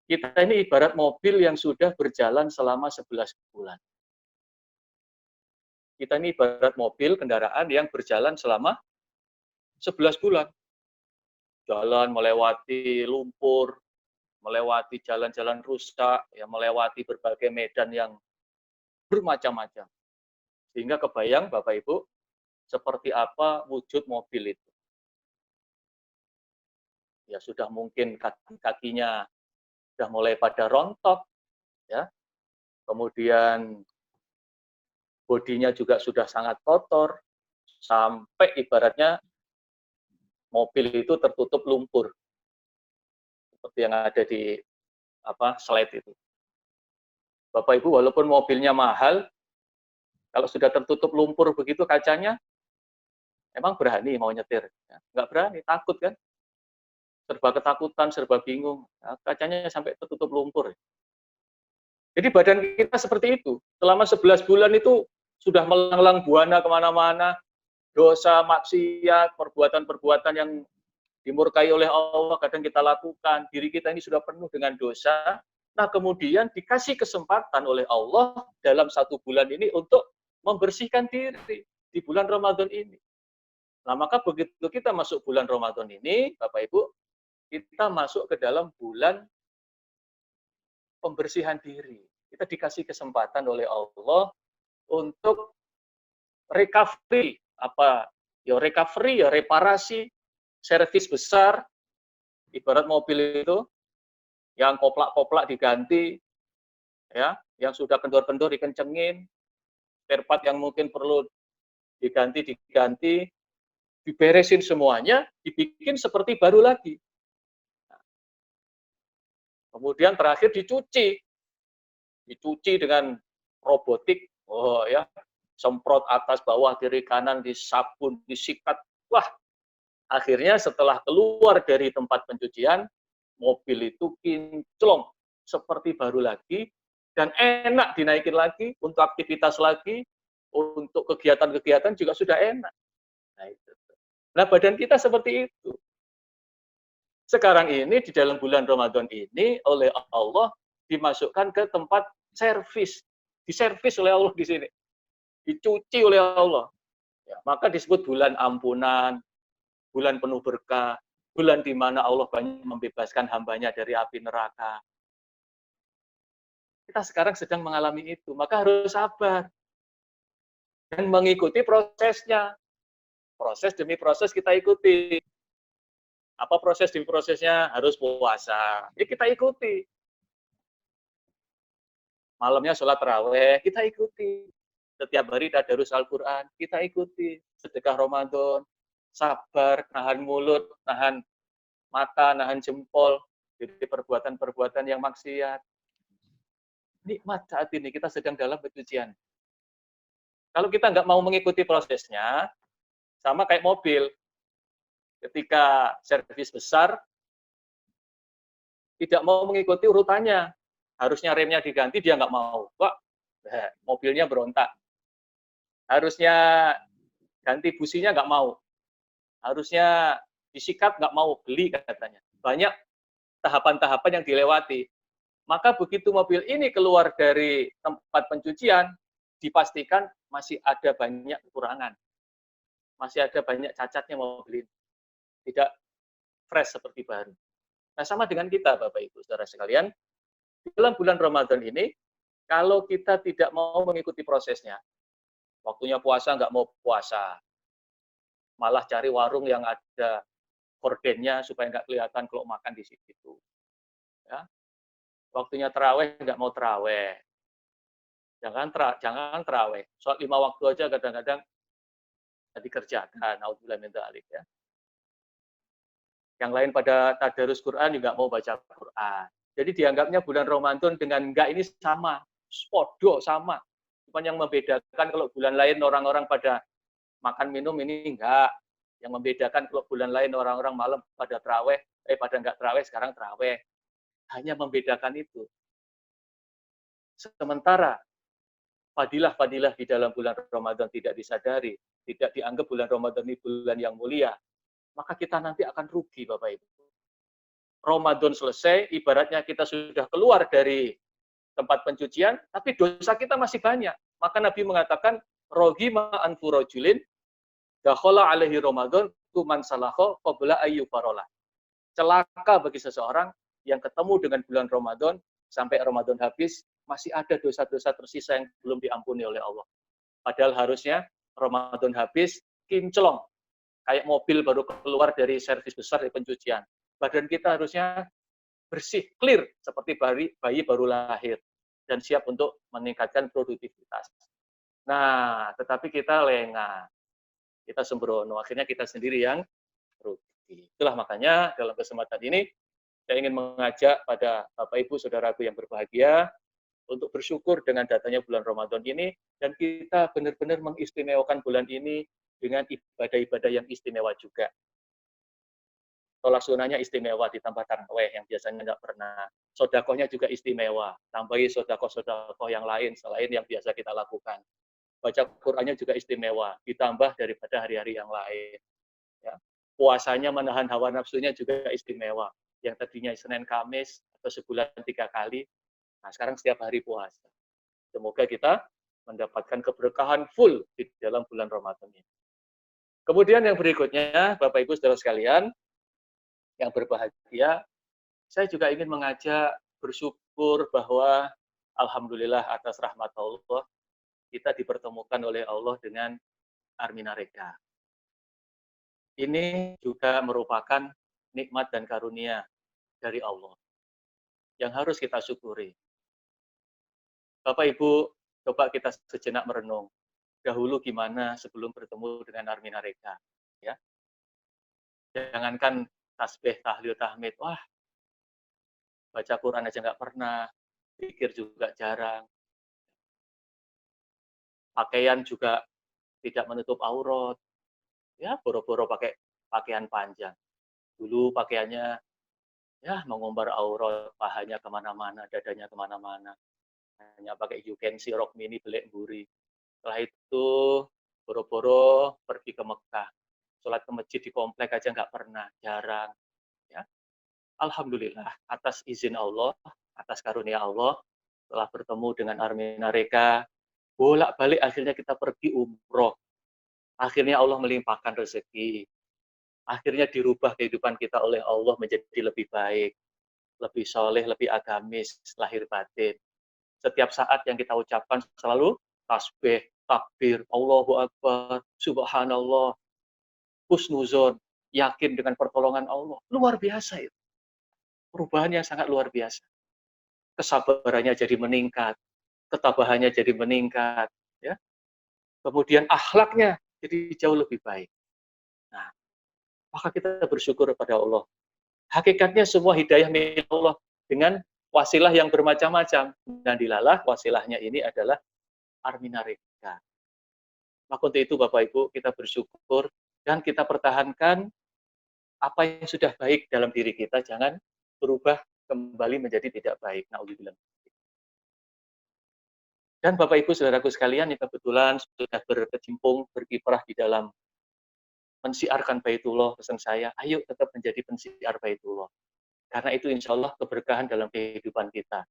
Speaker 2: Kita ini ibarat mobil yang sudah berjalan selama 11 bulan. Kita ini ibarat mobil kendaraan yang berjalan selama 11 bulan. Jalan melewati lumpur, melewati jalan-jalan rusak, ya melewati berbagai medan yang bermacam-macam. Sehingga kebayang Bapak Ibu seperti apa wujud mobil itu. Ya sudah mungkin kaki-kakinya sudah mulai pada rontok, ya. Kemudian bodinya juga sudah sangat kotor, sampai ibaratnya mobil itu tertutup lumpur. Seperti yang ada di slide itu. Bapak Ibu, walaupun mobilnya mahal, kalau sudah tertutup lumpur begitu kacanya, emang berani mau nyetir? Ya, nggak berani, takut kan? Serba ketakutan, serba bingung. Nah, kacanya sampai tertutup lumpur. Jadi badan kita seperti itu. Selama 11 bulan itu sudah melanglang buana kemana-mana, dosa, maksiat, perbuatan-perbuatan yang dimurkai oleh Allah kadang kita lakukan. Diri kita ini sudah penuh dengan dosa. Nah, kemudian dikasih kesempatan oleh Allah dalam 1 bulan ini untuk membersihkan diri di bulan Ramadan ini. Nah, maka begitu kita masuk bulan Ramadan ini, Bapak Ibu, kita masuk ke dalam bulan pembersihan diri. Kita dikasih kesempatan oleh Allah untuk recovery, reparasi, servis besar, ibarat mobil itu, yang koplak-koplak diganti, ya, yang sudah kendor-kendor dikencengin, spare part yang mungkin perlu diganti, diberesin semuanya, dibikin seperti baru lagi. Kemudian terakhir dicuci dengan robotik, semprot atas bawah kiri kanan, disabun, disikat. Wah, akhirnya setelah keluar dari tempat pencucian, mobil itu kinclong seperti baru lagi dan enak dinaikin lagi untuk aktivitas lagi, untuk kegiatan-kegiatan juga sudah enak. Nah, itu. Nah, badan kita seperti itu. Sekarang ini di dalam bulan Ramadan ini oleh Allah dimasukkan ke tempat servis, diservis oleh Allah di sini, dicuci oleh Allah. Ya, maka disebut bulan ampunan, bulan penuh berkah, bulan di mana Allah banyak membebaskan hambanya dari api neraka. Kita sekarang sedang mengalami itu, maka harus sabar dan mengikuti prosesnya. Proses demi proses kita ikuti. Apa proses demi prosesnya? Harus puasa. Ya kita ikuti. malamnya sholat taraweh, kita ikuti. Setiap hari tadarus Al-Quran, kita ikuti. Sedekah Ramadan, sabar, nahan mulut, nahan mata, nahan jempol, jadi perbuatan-perbuatan yang maksiat. Nikmat saat ini, kita sedang dalam pencucian. Kalau kita nggak mau mengikuti prosesnya, sama kayak mobil. Ketika servis besar, tidak mau mengikuti urutannya. Harusnya remnya diganti, dia nggak mau. Wah, mobilnya berontak. Harusnya ganti businya nggak mau. Harusnya disikat nggak mau, beli katanya. Banyak tahapan-tahapan yang dilewati. Maka begitu mobil ini keluar dari tempat pencucian, dipastikan masih ada banyak kekurangan. Masih ada banyak cacatnya mobil ini. Tidak fresh seperti baru. Nah, sama dengan kita, Bapak Ibu, saudara sekalian, dalam bulan Ramadan ini, kalau kita tidak mau mengikuti prosesnya, waktunya puasa nggak mau puasa, malah cari warung yang ada kordennya supaya nggak kelihatan kalau makan di situ. Ya. Waktunya terawih nggak mau terawih. Jangan terawih. Sholat 5 waktu aja kadang-kadang nggak dikerjakan. Naudzubillah min dzalik, ya. Yang lain pada tadarus Quran juga mau baca Quran. Jadi dianggapnya bulan Ramadan dengan enggak ini sama, podo sama. Cuma yang membedakan kalau bulan lain orang-orang pada makan minum, ini enggak. Yang membedakan kalau bulan lain orang-orang malam pada terawih, pada enggak terawih, sekarang terawih. Hanya membedakan itu. Sementara fadilah-fadilah di dalam bulan Ramadan tidak disadari, tidak dianggap bulan Ramadan ini bulan yang mulia, maka kita nanti akan rugi, Bapak Ibu. Ramadan selesai, ibaratnya kita sudah keluar dari tempat pencucian, tapi dosa kita masih banyak. Maka Nabi mengatakan, rohima anfu rajulin, dakhala alaihi Ramadan, tuman salaho, qabla ayyufarolah. Celaka bagi seseorang yang ketemu dengan bulan Ramadan, sampai Ramadan habis, masih ada dosa-dosa tersisa yang belum diampuni oleh Allah. Padahal harusnya Ramadan habis, kinclong. Kayak mobil baru keluar dari servis besar di pencucian. Badan kita harusnya bersih, clear, seperti bayi baru lahir. Dan siap untuk meningkatkan produktivitas. Nah, tetapi kita lengah. Kita sembrono. Akhirnya kita sendiri yang rugi. Itulah makanya dalam kesempatan ini, saya ingin mengajak pada Bapak Ibu, Saudaraku yang berbahagia, untuk bersyukur dengan datanya bulan Ramadan ini, dan kita benar-benar mengistimewakan bulan ini dengan ibadah-ibadah yang istimewa juga. Sholat sunnahnya istimewa, ditambah taraweh yang biasanya nggak pernah. Sodakohnya juga istimewa, tambahi sodakoh-sodakoh yang lain selain yang biasa kita lakukan. Baca Qur'annya juga istimewa, ditambah daripada hari-hari yang lain. Ya. Puasanya menahan hawa nafsunya juga istimewa. Yang tadinya Senin Kamis atau sebulan 3 kali, nah sekarang setiap hari puasa. Semoga kita mendapatkan keberkahan full di dalam bulan Ramadan ini. Kemudian yang berikutnya, Bapak Ibu saudara sekalian yang berbahagia, saya juga ingin mengajak bersyukur bahwa alhamdulillah atas rahmat Allah, kita dipertemukan oleh Allah dengan Armina Reka. Ini juga merupakan nikmat dan karunia dari Allah yang harus kita syukuri. Bapak Ibu, coba kita sejenak merenung. Dahulu gimana sebelum bertemu dengan Armina Reka, ya? Jangankan tasbih, tahlil, tahmid, wah, baca Quran aja nggak pernah, pikir juga jarang. Pakaian juga tidak menutup aurat, ya boro-boro pakai pakaian panjang. Dulu pakaiannya ya mengumbar aurat, pahanya kemana-mana, dadanya kemana-mana. Hanya pakai you can see rok mini belek buri. Setelah itu boro-boro pergi ke Mekah. Sholat ke masjid di komplek aja nggak pernah, jarang. Ya. Alhamdulillah, atas izin Allah, atas karunia Allah, setelah bertemu dengan Armina Reka, bolak-balik akhirnya kita pergi umroh. Akhirnya Allah melimpahkan rezeki. Akhirnya dirubah kehidupan kita oleh Allah menjadi lebih baik, lebih soleh, lebih agamis, lahir batin. Setiap saat yang kita ucapkan selalu tasbih, takbir, Allahu Akbar, Subhanallah, husnuzon, yakin dengan pertolongan Allah. Luar biasa itu. Perubahan yang sangat luar biasa. Kesabarannya jadi meningkat. ketabahannya jadi meningkat, ya. Kemudian akhlaknya jadi jauh lebih baik. Nah, maka kita bersyukur kepada Allah. Hakikatnya semua hidayah milik Allah dengan wasilah yang bermacam-macam. Dan dilalah wasilahnya ini adalah Armina Reka. Maka untuk itu Bapak Ibu kita bersyukur dan kita pertahankan apa yang sudah baik dalam diri kita, jangan berubah kembali menjadi tidak baik. Na'udzubillah. Dan Bapak Ibu saudaraku sekalian yang kebetulan sudah berkecimpung, berkiprah di dalam mensiarkan Baitullah, pesan saya, ayo tetap menjadi pensiar Baitullah. Karena itu insya Allah keberkahan dalam kehidupan kita.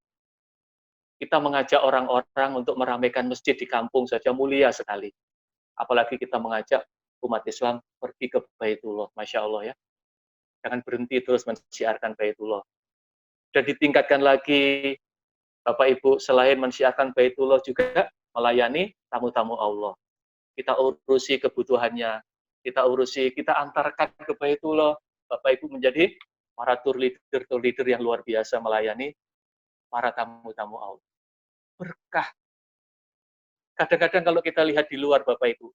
Speaker 2: Kita mengajak orang-orang untuk meramaikan masjid di kampung saja mulia sekali. Apalagi kita mengajak umat Islam pergi ke Baitullah, Masya Allah ya. Jangan berhenti terus mensiarkan Baitullah. Dan ditingkatkan lagi, Bapak Ibu, selain mensiarkan Baitullah juga melayani tamu-tamu Allah. Kita urusi kebutuhannya, kita antarkan ke Baitullah. Bapak Ibu menjadi para tour leader yang luar biasa melayani para tamu-tamu Allah. Berkah. Kadang-kadang kalau kita lihat di luar Bapak Ibu,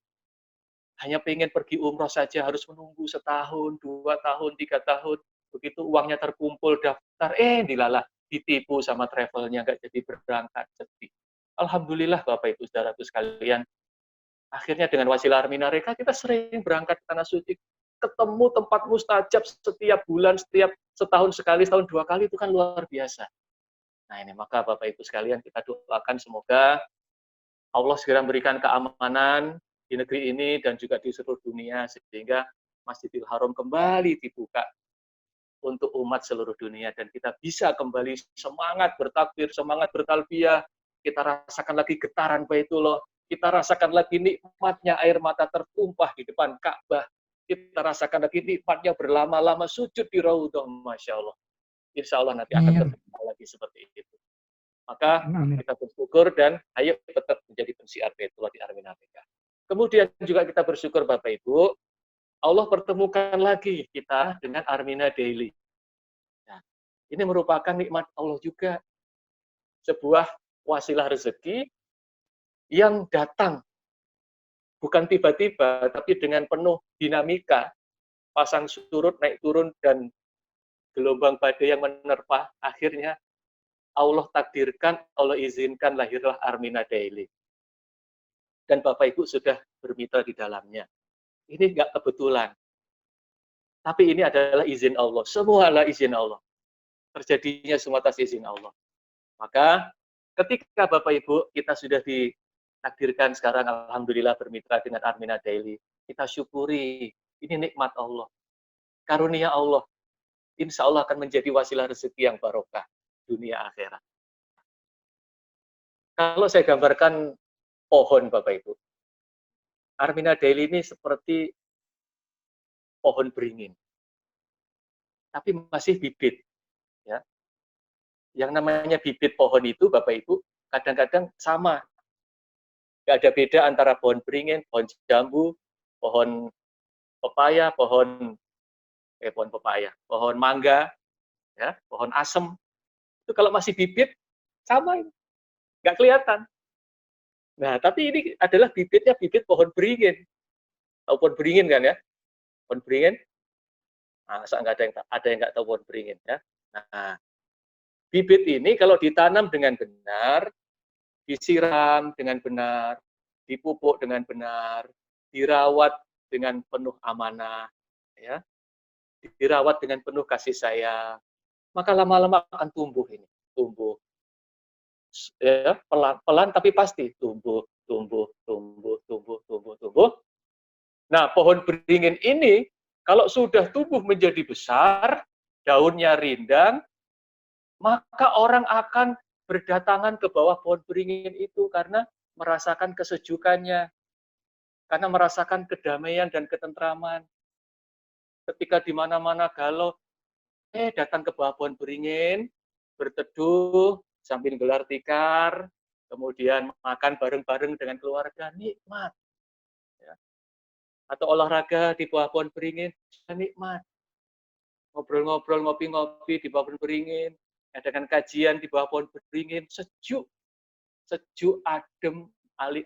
Speaker 2: hanya pengen pergi umroh saja harus menunggu setahun, 2 tahun, 3 tahun. Begitu uangnya terkumpul, daftar, dilalah, ditipu sama travelnya, nggak jadi berangkat, sedih. Alhamdulillah Bapak Ibu saudaraku sekalian, akhirnya dengan wasilah Armina Reka kita sering berangkat ke tanah suci, ketemu tempat mustajab setiap bulan, setiap setahun sekali, setahun 2 kali, itu kan luar biasa. Nah ini maka Bapak Ibu sekalian kita doakan semoga Allah segera memberikan keamanan di negeri ini dan juga di seluruh dunia sehingga Masjidil Haram kembali dibuka untuk umat seluruh dunia dan kita bisa kembali semangat bertakbir, semangat bertalbiyah, kita rasakan lagi getaran Baitullah, kita rasakan lagi nikmatnya air mata tertumpah di depan Ka'bah, kita rasakan lagi nikmatnya berlama-lama sujud di Raudhah, Masya Allah. Insya Allah nanti akan terbuka lagi seperti itu. Maka kita bersyukur dan ayo tetap menjadi pensiar Baitullah di Armina Reka. Kemudian juga kita bersyukur Bapak Ibu, Allah pertemukan lagi kita dengan Armina Daily. Nah, ini merupakan nikmat Allah juga. Sebuah wasilah rezeki yang datang bukan tiba-tiba, tapi dengan penuh dinamika, pasang surut, naik turun, dan gelombang badai yang menerpa, akhirnya Allah takdirkan, Allah izinkan lahirlah Armina Daily. Dan Bapak Ibu sudah bermitra di dalamnya. Ini nggak kebetulan. Tapi ini adalah izin Allah. Semua adalah izin Allah. Terjadinya semua atas izin Allah. Maka ketika Bapak Ibu kita sudah ditakdirkan sekarang alhamdulillah bermitra dengan Armina Daily, kita syukuri. Ini nikmat Allah. Karunia Allah. Insya Allah akan menjadi wasilah rezeki yang barokah dunia akhirat. Kalau saya gambarkan pohon Bapak Ibu, Armina Daily ini seperti pohon beringin. Tapi masih bibit. Ya. Yang namanya bibit pohon itu, Bapak Ibu, kadang-kadang sama. Nggak ada beda antara pohon beringin, pohon jambu, pohon pepaya, pohon mangga, ya, pohon asem. Itu kalau masih bibit, sama, nggak kelihatan. Nah, tapi ini adalah bibitnya bibit pohon beringin. Tahu pohon beringin kan ya? Pohon beringin, nah, nggak ada yang nggak tahu pohon beringin ya. Nah, bibit ini kalau ditanam dengan benar, disiram dengan benar, dipupuk dengan benar, dirawat dengan penuh amanah, ya, dirawat dengan penuh kasih sayang, maka lama-lama akan tumbuh ini, tumbuh, ya, pelan-pelan tapi pasti tumbuh, tumbuh, tumbuh, tumbuh, tumbuh, tumbuh. Nah, pohon beringin ini kalau sudah tumbuh menjadi besar, daunnya rindang, maka orang akan berdatangan ke bawah pohon beringin itu karena merasakan kesejukannya, karena merasakan kedamaian dan ketentraman. Ketika di mana-mana galau, datang ke bawah pohon beringin, berteduh, sambil gelar tikar, kemudian makan bareng-bareng dengan keluarga, nikmat. Ya. Atau olahraga di bawah pohon beringin, nikmat. Ngobrol-ngobrol, ngopi-ngopi di bawah pohon beringin, adakan kajian di bawah pohon beringin, sejuk. sejuk, adem,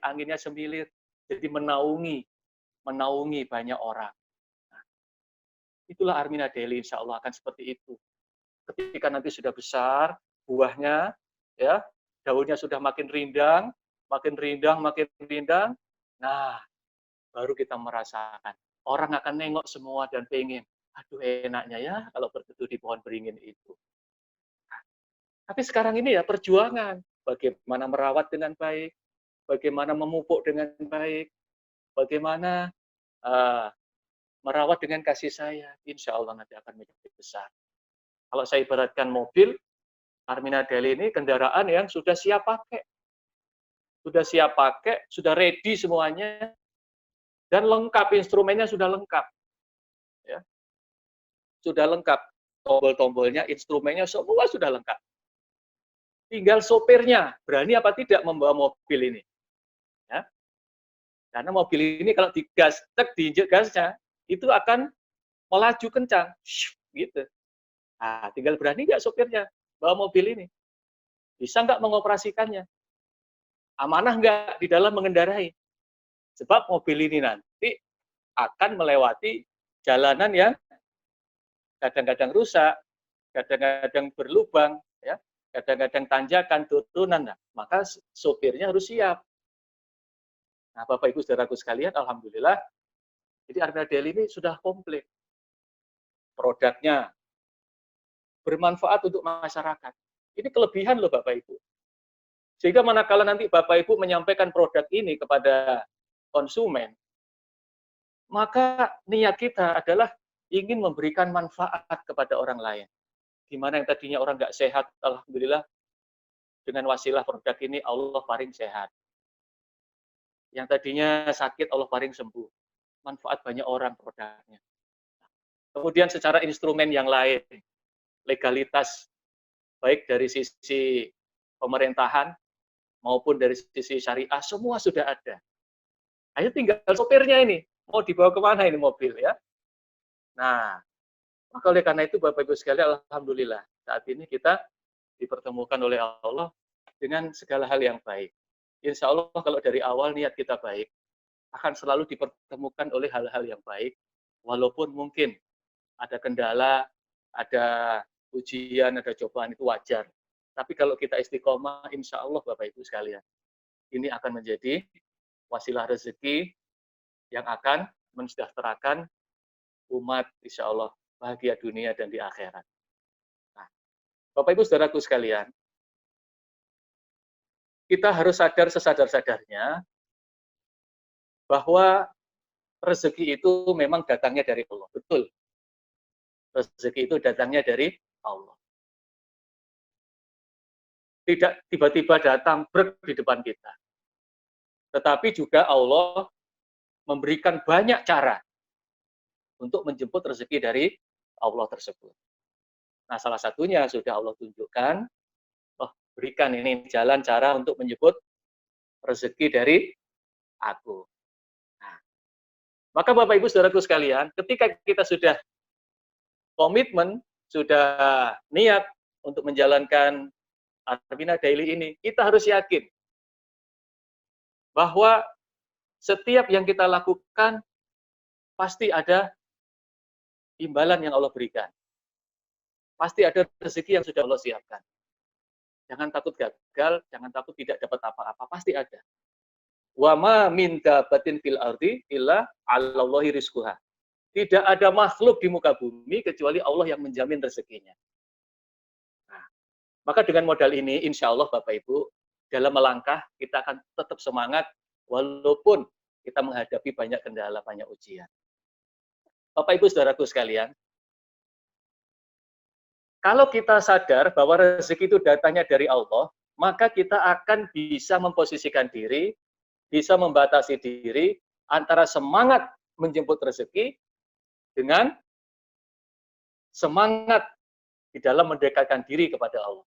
Speaker 2: anginnya semilir, jadi menaungi banyak orang. Nah, itulah Armina Daily, insya Allah akan seperti itu. Ketika nanti sudah besar, buahnya, ya, daunnya sudah makin rindang, nah, baru kita merasakan. Orang akan nengok semua dan pengen, aduh enaknya ya kalau berteduh di pohon beringin itu. Nah, tapi sekarang ini ya perjuangan, bagaimana merawat dengan baik, bagaimana memupuk dengan baik, bagaimana merawat dengan kasih sayang, insya Allah nanti akan menjadi besar. Kalau saya ibaratkan mobil, Armina Daily ini kendaraan yang sudah siap pakai. Sudah ready semuanya, dan lengkap, instrumennya sudah lengkap. Ya. Sudah lengkap, tombol-tombolnya, instrumennya, semua sudah lengkap. Tinggal sopirnya, berani apa tidak membawa mobil ini. Ya. Karena mobil ini kalau digas, diinjek gasnya, itu akan melaju kencang. Gitu. Nah, tinggal berani nggak sopirnya bawa mobil ini? Bisa nggak mengoperasikannya? Amanah nggak di dalam mengendarai? Sebab mobil ini nanti akan melewati jalanan yang kadang-kadang rusak, kadang-kadang berlubang, ya, kadang-kadang tanjakan, turunan. Nah, maka sopirnya harus siap. Nah, Bapak Ibu Saudaraku sekalian, alhamdulillah, jadi Armina Daily ini sudah komplit. Produknya bermanfaat untuk masyarakat. Ini kelebihan loh Bapak Ibu. Sehingga manakala nanti Bapak Ibu menyampaikan produk ini kepada konsumen, maka niat kita adalah ingin memberikan manfaat kepada orang lain. Di mana yang tadinya orang nggak sehat, alhamdulillah dengan wasilah produk ini Allah paling sehat. Yang tadinya sakit Allah paling sembuh. Manfaat banyak orang produknya. Kemudian secara instrumen yang lain, legalitas baik dari sisi pemerintahan maupun dari sisi syariah, semua sudah ada. Hanya tinggal sopirnya ini, mau dibawa kemana ini mobil ya. Nah, maka oleh karena itu Bapak Ibu sekalian, alhamdulillah saat ini kita dipertemukan oleh Allah dengan segala hal yang baik. Insya Allah kalau dari awal niat kita baik, akan selalu dipertemukan oleh hal-hal yang baik, walaupun mungkin ada kendala, ada ujian, ada cobaan, itu wajar. Tapi kalau kita istiqomah, insya Allah Bapak Ibu sekalian, ini akan menjadi wasilah rezeki yang akan mensejahterakan umat, insya Allah bahagia dunia dan di akhirat. Nah, Bapak Ibu Saudaraku sekalian, kita harus sadar sesadar-sadarnya bahwa rezeki itu memang datangnya dari Allah. Betul. Rezeki itu datangnya dari Allah. Tidak tiba-tiba datang brek di depan kita. Tetapi juga Allah memberikan banyak cara untuk menjemput rezeki dari Allah tersebut. Nah, salah satunya sudah Allah tunjukkan, berikan ini jalan cara untuk menjemput rezeki dari aku. Nah, maka Bapak Ibu Saudaraku sekalian, ketika kita sudah komitmen, sudah niat untuk menjalankan Armina Daily ini, kita harus yakin bahwa setiap yang kita lakukan pasti ada imbalan yang Allah berikan. Pasti ada rezeki yang sudah Allah siapkan. Jangan takut gagal, jangan takut tidak dapat apa-apa, pasti ada. Wa ma min dabatin fil ardi illa 'alallahi rizquha. Tidak ada makhluk di muka bumi kecuali Allah yang menjamin rezekinya. Nah, maka dengan modal ini, insya Allah Bapak Ibu, dalam melangkah kita akan tetap semangat walaupun kita menghadapi banyak kendala, banyak ujian. Bapak Ibu Saudaraku sekalian, kalau kita sadar bahwa rezeki itu datangnya dari Allah, maka kita akan bisa memposisikan diri, bisa membatasi diri antara semangat menjemput rezeki dengan semangat di dalam mendekatkan diri kepada Allah.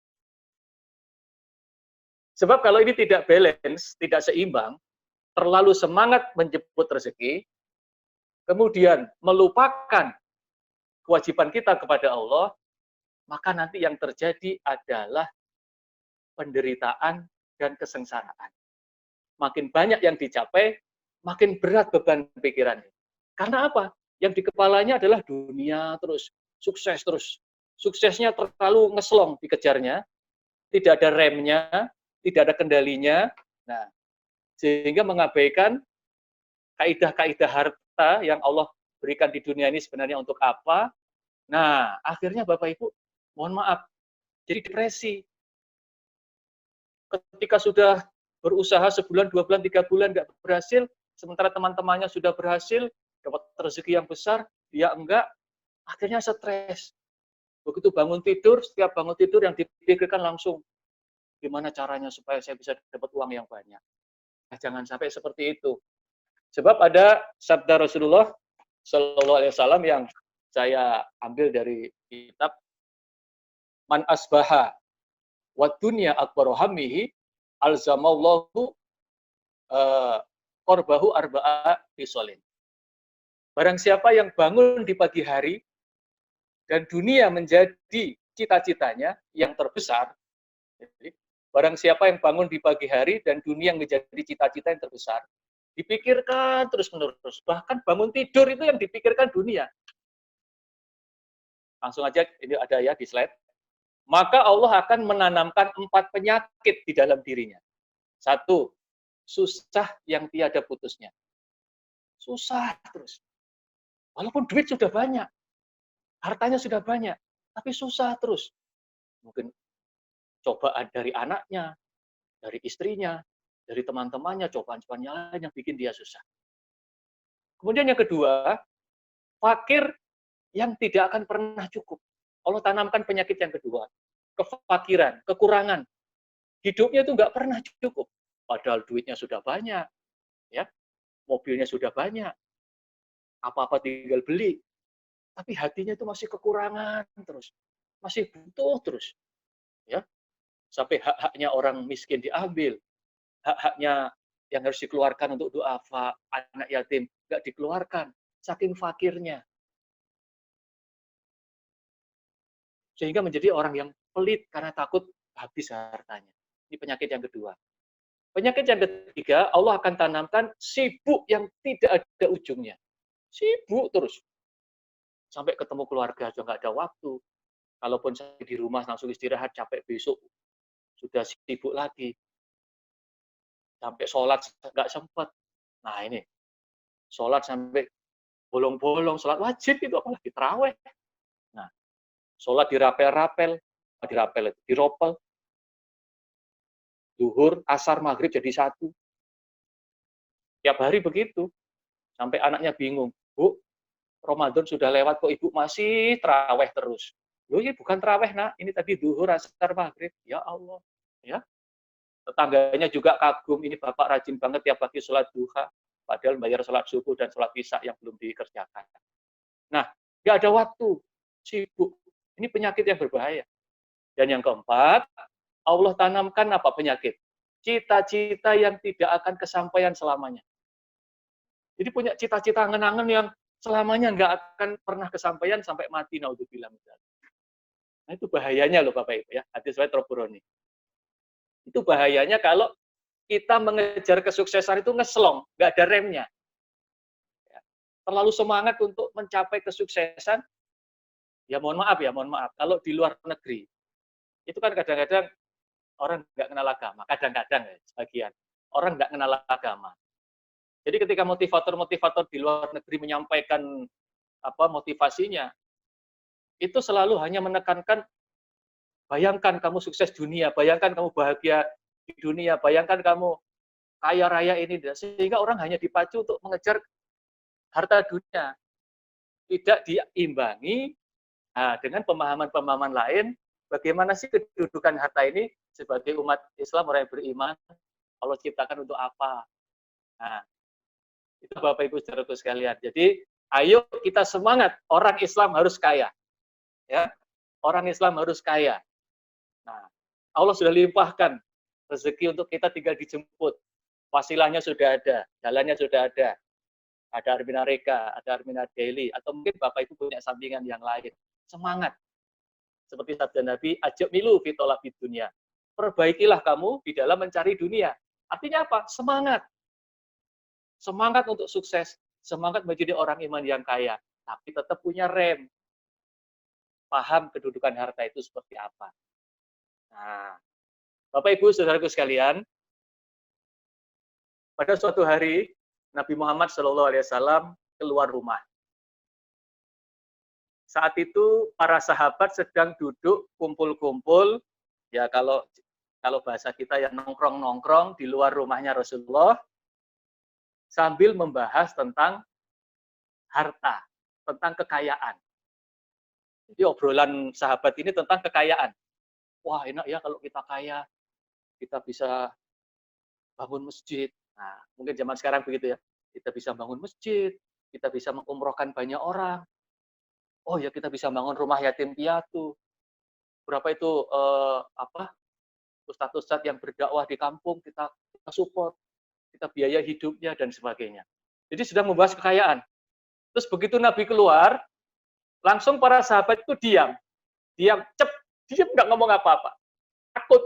Speaker 2: Sebab kalau ini tidak balance, tidak seimbang, terlalu semangat menjemput rezeki, kemudian melupakan kewajiban kita kepada Allah, maka nanti yang terjadi adalah penderitaan dan kesengsaraan. Makin banyak yang dicapai, makin berat beban pikirannya. Karena apa? Yang di kepalanya adalah dunia terus, sukses terus. Suksesnya terlalu ngeslong dikejarnya, tidak ada remnya, tidak ada kendalinya. Nah, sehingga mengabaikan kaidah-kaidah harta yang Allah berikan di dunia ini sebenarnya untuk apa. Nah, akhirnya Bapak Ibu, mohon maaf, jadi depresi. Ketika sudah berusaha sebulan, 2 bulan, 3 bulan nggak berhasil, sementara teman-temannya sudah berhasil, dapat rezeki yang besar, dia enggak, akhirnya stres. Begitu bangun tidur, setiap bangun tidur yang dipikirkan langsung, gimana caranya supaya saya bisa dapat uang yang banyak. Nah, jangan sampai seperti itu. Sebab ada sabda Rasulullah Shallallahu Alaihi Wasallam yang saya ambil dari kitab Man asbaha wa dunya akbaru hammihi alzamallahu korbahu arba'a bisolin. Barang siapa yang bangun di pagi hari dan dunia menjadi cita-citanya yang terbesar, jadi, barang siapa yang bangun di pagi hari dan dunia yang menjadi cita-cita yang terbesar, dipikirkan terus-menerus. Bahkan bangun tidur itu yang dipikirkan dunia. Langsung aja, ini ada ya di slide. Maka Allah akan menanamkan 4 penyakit di dalam dirinya. 1, susah yang tiada putusnya. Susah terus. Walaupun duit sudah banyak, hartanya sudah banyak, tapi susah terus. Mungkin cobaan dari anaknya, dari istrinya, dari teman-temannya, cobaan-cobaan yang lain yang bikin dia susah. Kemudian yang kedua, fakir yang tidak akan pernah cukup. Allah tanamkan penyakit yang kedua, kefakiran, kekurangan. Hidupnya itu nggak pernah cukup. Padahal duitnya sudah banyak, ya, mobilnya sudah banyak, apa-apa tinggal beli. Tapi hatinya itu masih kekurangan terus, masih butuh terus, ya. Sampai hak-haknya orang miskin diambil, hak-haknya yang harus dikeluarkan untuk duafa anak yatim nggak dikeluarkan, saking fakirnya. Sehingga menjadi orang yang pelit karena takut habis hartanya. Ini penyakit yang kedua. Penyakit yang ketiga, Allah akan tanamkan sibuk yang tidak ada ujungnya. Sibuk terus. Sampai ketemu keluarga juga nggak ada waktu. Kalaupun saya di rumah langsung istirahat, capek besok, sudah sibuk lagi. Sampai sholat nggak sempat. Nah ini, sholat sampai bolong-bolong, sholat wajib itu apalagi terawih. Nah, sholat dirapel-rapel, diropel, zuhur, asar, maghrib jadi satu. Tiap hari begitu. Sampai anaknya bingung, Bu, Ramadan sudah lewat kok ibu masih terawih terus. Loh, ini bukan terawih nak, ini tadi zuhur, asar, maghrib. Ya Allah, ya. Tetangganya juga kagum, ini bapak rajin banget tiap pagi sholat duha, padahal bayar sholat subuh dan sholat isya yang belum dikerjakan. Nah, nggak ada waktu, sibuk. Ini penyakit yang berbahaya. Dan yang keempat, Allah tanamkan apa penyakit? Cita-cita yang tidak akan kesampaian selamanya. Jadi punya cita-cita angen-angen yang selamanya nggak akan pernah kesampaian sampai mati, naudzubillah. Nah itu bahayanya loh Bapak Ibu ya, hadis riwayat Tabrani. Itu bahayanya kalau kita mengejar kesuksesan itu ngeslong, nggak ada remnya. Ya. Terlalu semangat untuk mencapai kesuksesan, ya mohon maaf, kalau di luar negeri, itu kan kadang-kadang orang nggak kenal agama, kadang-kadang ya, sebagian. Orang nggak kenal agama. Jadi ketika motivator-motivator di luar negeri menyampaikan apa motivasinya, itu selalu hanya menekankan, bayangkan kamu sukses dunia, bayangkan kamu bahagia di dunia, bayangkan kamu kaya raya ini, sehingga orang hanya dipacu untuk mengejar harta dunia, tidak diimbangi dengan pemahaman-pemahaman lain, bagaimana sih kedudukan harta ini sebagai umat Islam, orang yang beriman, Allah ciptakan untuk apa. Nah, itu Bapak Ibu saudaraku sekalian. Jadi, ayo kita semangat, orang Islam harus kaya. Ya, orang Islam harus kaya. Nah, Allah sudah limpahkan rezeki untuk kita tinggal dijemput. Wasilahnya sudah ada, jalannya sudah ada. Ada Armina Reka, ada Armina Daily, atau mungkin Bapak Ibu punya sampingan yang lain. Semangat. Seperti sabda Nabi, ajak milu fitolak di dunia. perbaikilah kamu di dalam mencari dunia. Artinya apa? Semangat. Semangat untuk sukses, semangat menjadi orang iman yang kaya, tapi tetap punya rem. Paham kedudukan harta itu seperti apa. Nah, Bapak Ibu Saudaraku sekalian, pada suatu hari Nabi Muhammad SAW keluar rumah. Saat itu para sahabat sedang duduk kumpul-kumpul, ya kalau bahasa kita ya nongkrong-nongkrong di luar rumahnya Rasulullah, sambil membahas tentang harta, tentang kekayaan. Jadi obrolan sahabat ini tentang kekayaan. Wah, enak ya kalau kita kaya, kita bisa bangun masjid. Nah, mungkin zaman sekarang begitu ya. Kita bisa bangun masjid, kita bisa mengumrohkan banyak orang. Oh ya, kita bisa bangun rumah yatim piatu. Berapa itu ustadz-ustadz yang berdakwah di kampung kita support, kita biaya hidupnya dan sebagainya. Jadi sedang membahas kekayaan. Terus begitu Nabi keluar, langsung para sahabat itu diam, diam, nggak ngomong apa-apa, takut.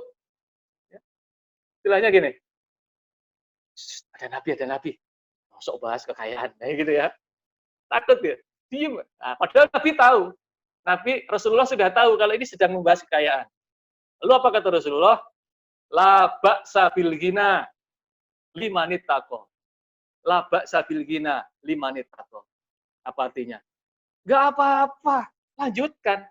Speaker 2: Istilahnya gini, ada nabi, masuk bahas kekayaan, gitu ya, takut ya, diam. Nah, padahal Nabi tahu, Rasulullah sudah tahu kalau ini sedang membahas kekayaan. Lalu apa kata Rasulullah? La ba'sa bil ghina limanit taqo. La ba'sa bil ghina limanit taqo. Apa artinya? Nggak apa-apa, lanjutkan.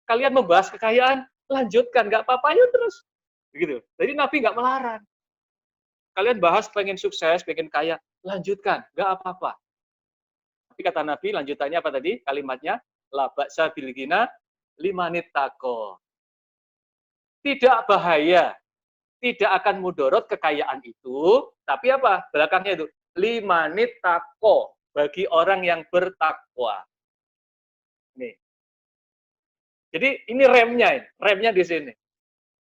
Speaker 2: Kalian membahas kekayaan, lanjutkan, nggak apa-apa, ayo terus. Begitu. Jadi Nabi nggak melarang. Kalian bahas pengen sukses, pengen kaya, lanjutkan, nggak apa-apa. Tapi kata Nabi, lanjutannya apa tadi? Kalimatnya, la ba'sa bil ghina limanit taqo. Tidak bahaya, tidak akan mudorot kekayaan itu, tapi apa? Belakangnya itu, limanit taqo, bagi orang yang bertakwa. Nih. Jadi ini remnya di sini.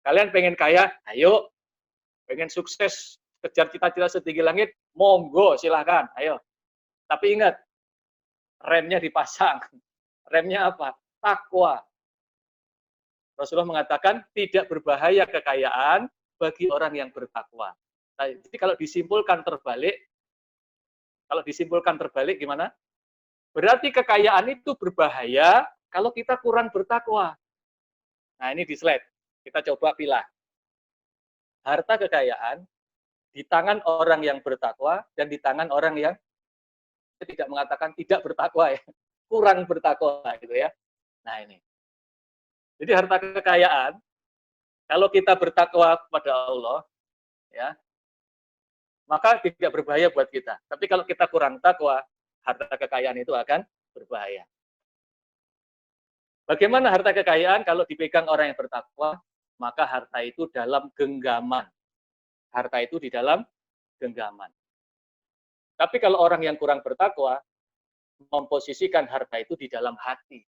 Speaker 2: Kalian pengen kaya, ayo. Pengen sukses, kejar cita-cita setinggi langit, monggo silahkan, ayo. Tapi ingat, remnya dipasang. Remnya apa? Takwa. Rasulullah mengatakan tidak berbahaya kekayaan bagi orang yang bertakwa. Nah, jadi kalau disimpulkan terbalik gimana? Berarti kekayaan itu berbahaya kalau kita kurang bertakwa. Nah, ini di slide. Kita coba pilah. Harta kekayaan di tangan orang yang bertakwa dan di tangan orang yang tidak mengatakan tidak bertakwa ya. Kurang bertakwa gitu ya. Nah, ini. Jadi harta kekayaan kalau kita bertakwa kepada Allah ya, maka tidak berbahaya buat kita. Tapi kalau kita kurang takwa, harta kekayaan itu akan berbahaya. Bagaimana harta kekayaan kalau dipegang orang yang bertakwa? Maka harta itu dalam genggaman. Harta itu di dalam genggaman. Tapi kalau orang yang kurang bertakwa, memposisikan harta itu di dalam hati.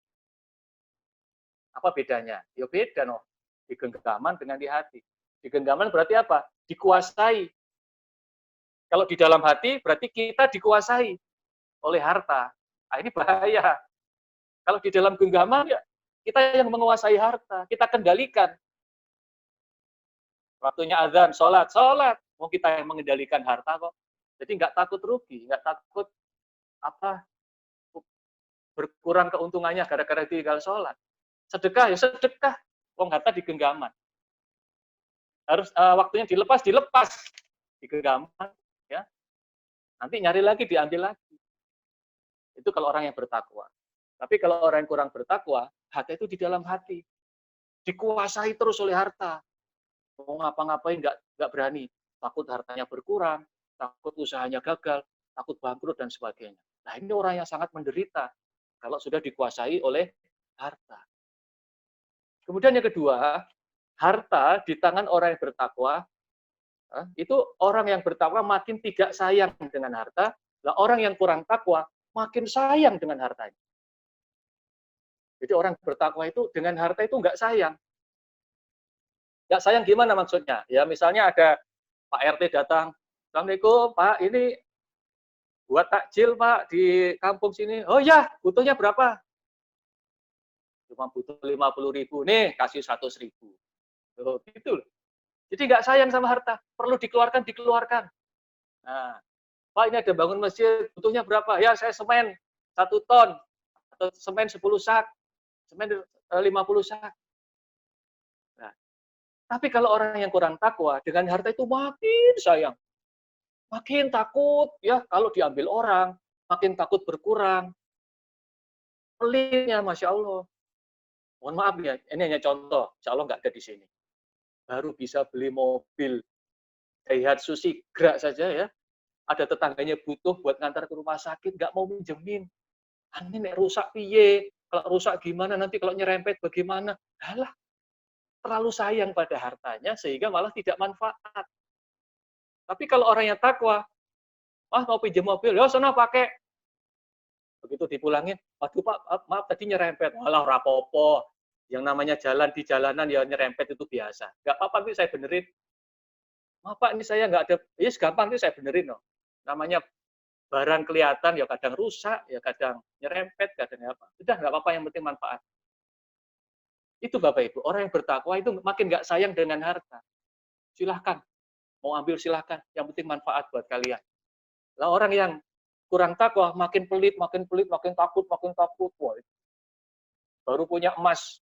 Speaker 2: Apa bedanya? Ya beda noh. Di genggaman dengan di hati. Di genggaman berarti apa? Dikuasai. Kalau di dalam hati berarti kita dikuasai oleh harta. Nah, ini bahaya. Kalau di dalam genggaman ya kita yang menguasai harta, kita kendalikan. Waktunya azan, sholat. Mau kita yang mengendalikan harta kok. Jadi nggak takut rugi, nggak takut berkurang keuntungannya gara-gara tinggal sholat. Sedekah ya sedekah, wong harta di genggaman. Harus waktunya dilepas di genggaman, ya. Nanti nyari lagi, diambil lagi. Itu kalau orang yang bertakwa. Tapi kalau orang yang kurang bertakwa, harta itu di dalam hati. Dikuasai terus oleh harta. Mau ngapa-ngapain nggak berani. Takut hartanya berkurang, takut usahanya gagal, takut bangkrut dan sebagainya. Nah, ini orang yang sangat menderita kalau sudah dikuasai oleh harta. Kemudian yang kedua, harta di tangan orang yang bertakwa, itu orang yang bertakwa makin tidak sayang dengan harta, lah orang yang kurang takwa makin sayang dengan hartanya. Jadi orang bertakwa itu dengan harta itu nggak sayang. Nggak sayang gimana maksudnya? Ya misalnya ada Pak RT datang, Assalamualaikum Pak, ini buat takjil Pak di kampung sini. Oh ya, butuhnya berapa? Cuma butuh 50.000, nih kasih 100.000. Loh, gitu loh. Jadi nggak sayang sama harta, perlu dikeluarkan, dikeluarkan. Nah, Pak ini ada bangun masjid, butuhnya berapa? Ya saya semen 1 ton, atau semen 10 sak, semen 50 sak. Nah, tapi kalau orang yang kurang takwa, dengan harta itu makin sayang, makin takut ya kalau diambil orang, makin takut berkurang. Pelitnya, Masya Allah. Mohon maaf ya, ini hanya contoh, insya Allah nggak ada di sini. Baru bisa beli mobil Daihatsu Sigra saja ya, ada tetangganya butuh buat ngantar ke rumah sakit, nggak mau minjemin. Ini nek rusak piye? Kalau rusak gimana? Nanti kalau nyerempet bagaimana? Halah, terlalu sayang pada hartanya sehingga malah tidak manfaat. Tapi kalau orang yang takwa, mau pinjam mobil, ya sana pakai. Begitu dipulangin, waduh Pak, maaf tadi nyerempet. Walah rapopo. Yang namanya jalan di jalanan ya nyerempet itu biasa. Nggak apa-apa, nanti saya benerin. Maaf Pak, ini saya nggak ada, ya gampang nanti saya benerin. No. Namanya barang kelihatan ya kadang rusak, ya kadang nyerempet, kadang apa. Udah nggak apa-apa, yang penting manfaat. Itu Bapak Ibu, orang yang bertakwa itu makin nggak sayang dengan harta. Silahkan, mau ambil silahkan, yang penting manfaat buat kalian. Lah orang yang kurang takwa, makin pelit, makin takut, makin takut. Wah, baru punya emas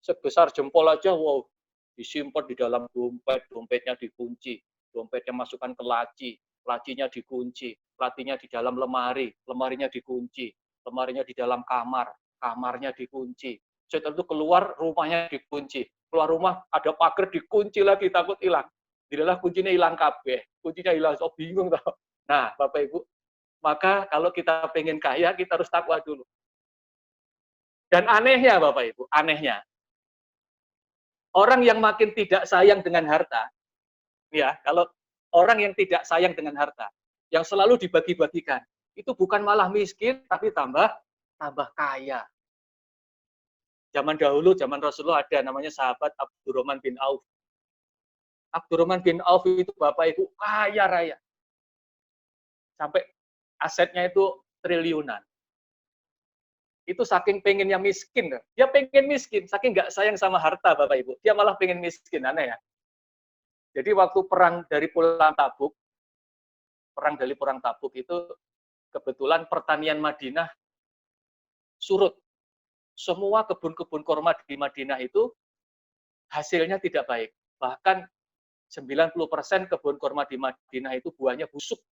Speaker 2: sebesar jempol aja, wow, disimpan di dalam dompet, dompetnya dikunci, dompetnya masukkan ke laci, lacinya dikunci, lacinya di dalam lemari, lemarinya dikunci, lemarinya di dalam kamar, kamarnya dikunci. Setelah itu keluar, rumahnya dikunci. Keluar rumah, ada pagar dikunci lagi, takut hilang. Dilalah kuncinya hilang kabeh, kuncinya hilang, so bingung tau. Nah, Bapak Ibu, maka kalau kita pengen kaya, kita harus takwa dulu. Dan anehnya Bapak Ibu, anehnya, orang yang makin tidak sayang dengan harta, ya, kalau orang yang tidak sayang dengan harta, yang selalu dibagi-bagikan, itu bukan malah miskin, tapi tambah kaya. Zaman dahulu, zaman Rasulullah ada namanya sahabat Abdurrahman bin Auf. Abdurrahman bin Auf itu Bapak Ibu kaya raya. Sampai asetnya itu triliunan. Itu saking pengennya miskin. Dia pengen miskin, saking nggak sayang sama harta Bapak Ibu. Dia malah pengen miskin, aneh ya. Jadi waktu perang dari Pulang Tabuk itu kebetulan pertanian Madinah surut. Semua kebun-kebun kurma di Madinah itu hasilnya tidak baik. Bahkan 90% kebun kurma di Madinah itu buahnya busuk.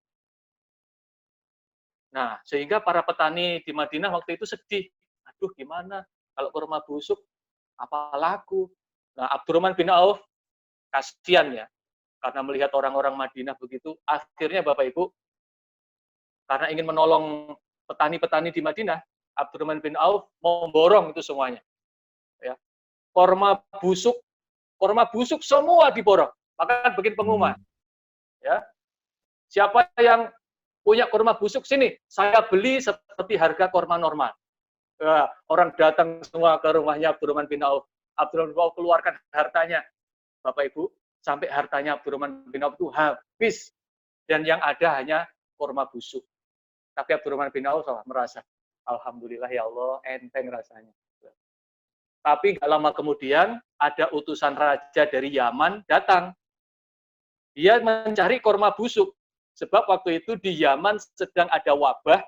Speaker 2: Nah, sehingga para petani di Madinah waktu itu sedih. Aduh, gimana kalau kurma busuk, apa laku? Nah, Abdurrahman bin Auf kasihan ya, karena melihat orang-orang Madinah begitu, akhirnya Bapak Ibu, karena ingin menolong petani-petani di Madinah, Abdurrahman bin Auf mau memborong itu semuanya. Ya. Kurma busuk semua diborong. Maka bikin pengumuman. Ya. Siapa yang punya kurma busuk sini, saya beli seperti harga kurma normal. Ya, orang datang semua ke rumahnya Abdurrahman bin Auf. Abdurrahman bin Auf keluarkan hartanya. Bapak Ibu, sampai hartanya Abdurrahman bin Auf itu habis. Dan yang ada hanya kurma busuk. Tapi Abdurrahman bin Auf merasa, alhamdulillah ya Allah, enteng rasanya. Tapi gak lama kemudian ada utusan raja dari Yaman datang. Dia mencari kurma busuk. Sebab waktu itu di Yaman sedang ada wabah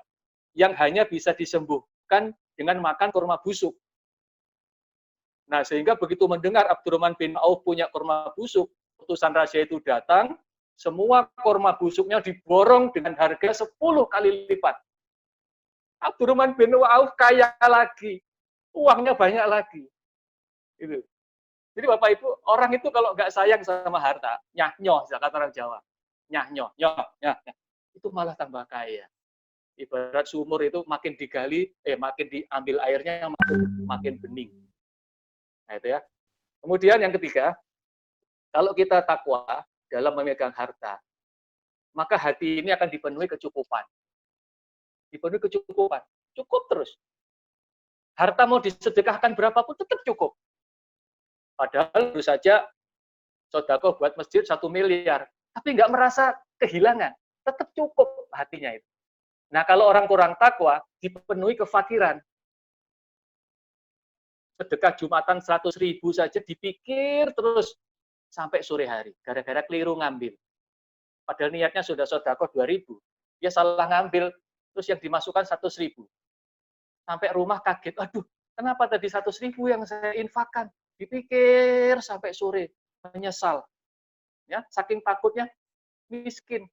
Speaker 2: yang hanya bisa disembuhkan dengan makan kurma busuk. Nah, sehingga begitu mendengar Abdurrahman bin Auf punya kurma busuk, utusan raja itu datang, semua kurma busuknya diborong dengan harga 10 kali lipat. Abdurrahman bin Auf kaya lagi, uangnya banyak lagi. Itu. Jadi Bapak Ibu, orang itu kalau nggak sayang sama harta, nyah-nyoh, kata orang Jawa. Nyah-nyoh, nyah. Itu malah tambah kaya. Ibarat sumur itu makin digali, makin diambil airnya, makin bening. Nah itu ya. Kemudian yang ketiga, kalau kita takwa dalam memegang harta, maka hati ini akan dipenuhi kecukupan. Dipenuhi kecukupan. Cukup terus. Harta mau disedekahkan berapapun tetap cukup. Padahal baru saja sodako buat masjid 1 miliar. Tapi nggak merasa kehilangan. Tetap cukup hatinya itu. Nah kalau orang kurang takwa, dipenuhi kefakiran. sedekah Jumatan 100.000 saja dipikir terus sampai sore hari, gara-gara keliru ngambil. Padahal niatnya sudah sedekah 2.000, dia salah ngambil, terus yang dimasukkan 100.000. Sampai rumah kaget, aduh, kenapa tadi 100.000 yang saya infakkan? Dipikir sampai sore, menyesal. Ya, saking takutnya miskin,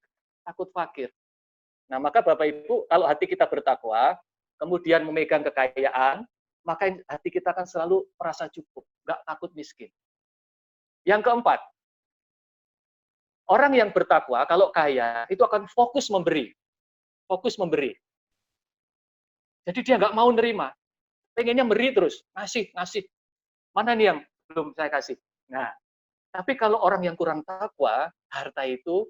Speaker 2: takut fakir. Nah, maka Bapak Ibu, kalau hati kita bertakwa, kemudian memegang kekayaan, maka hati kita akan selalu merasa cukup, nggak takut miskin. Yang keempat, orang yang bertakwa kalau kaya itu akan fokus memberi. Fokus memberi. Jadi dia nggak mau nerima. Pengennya beri terus, ngasih. Mana nih yang belum saya kasih? Nah, tapi kalau orang yang kurang takwa, harta itu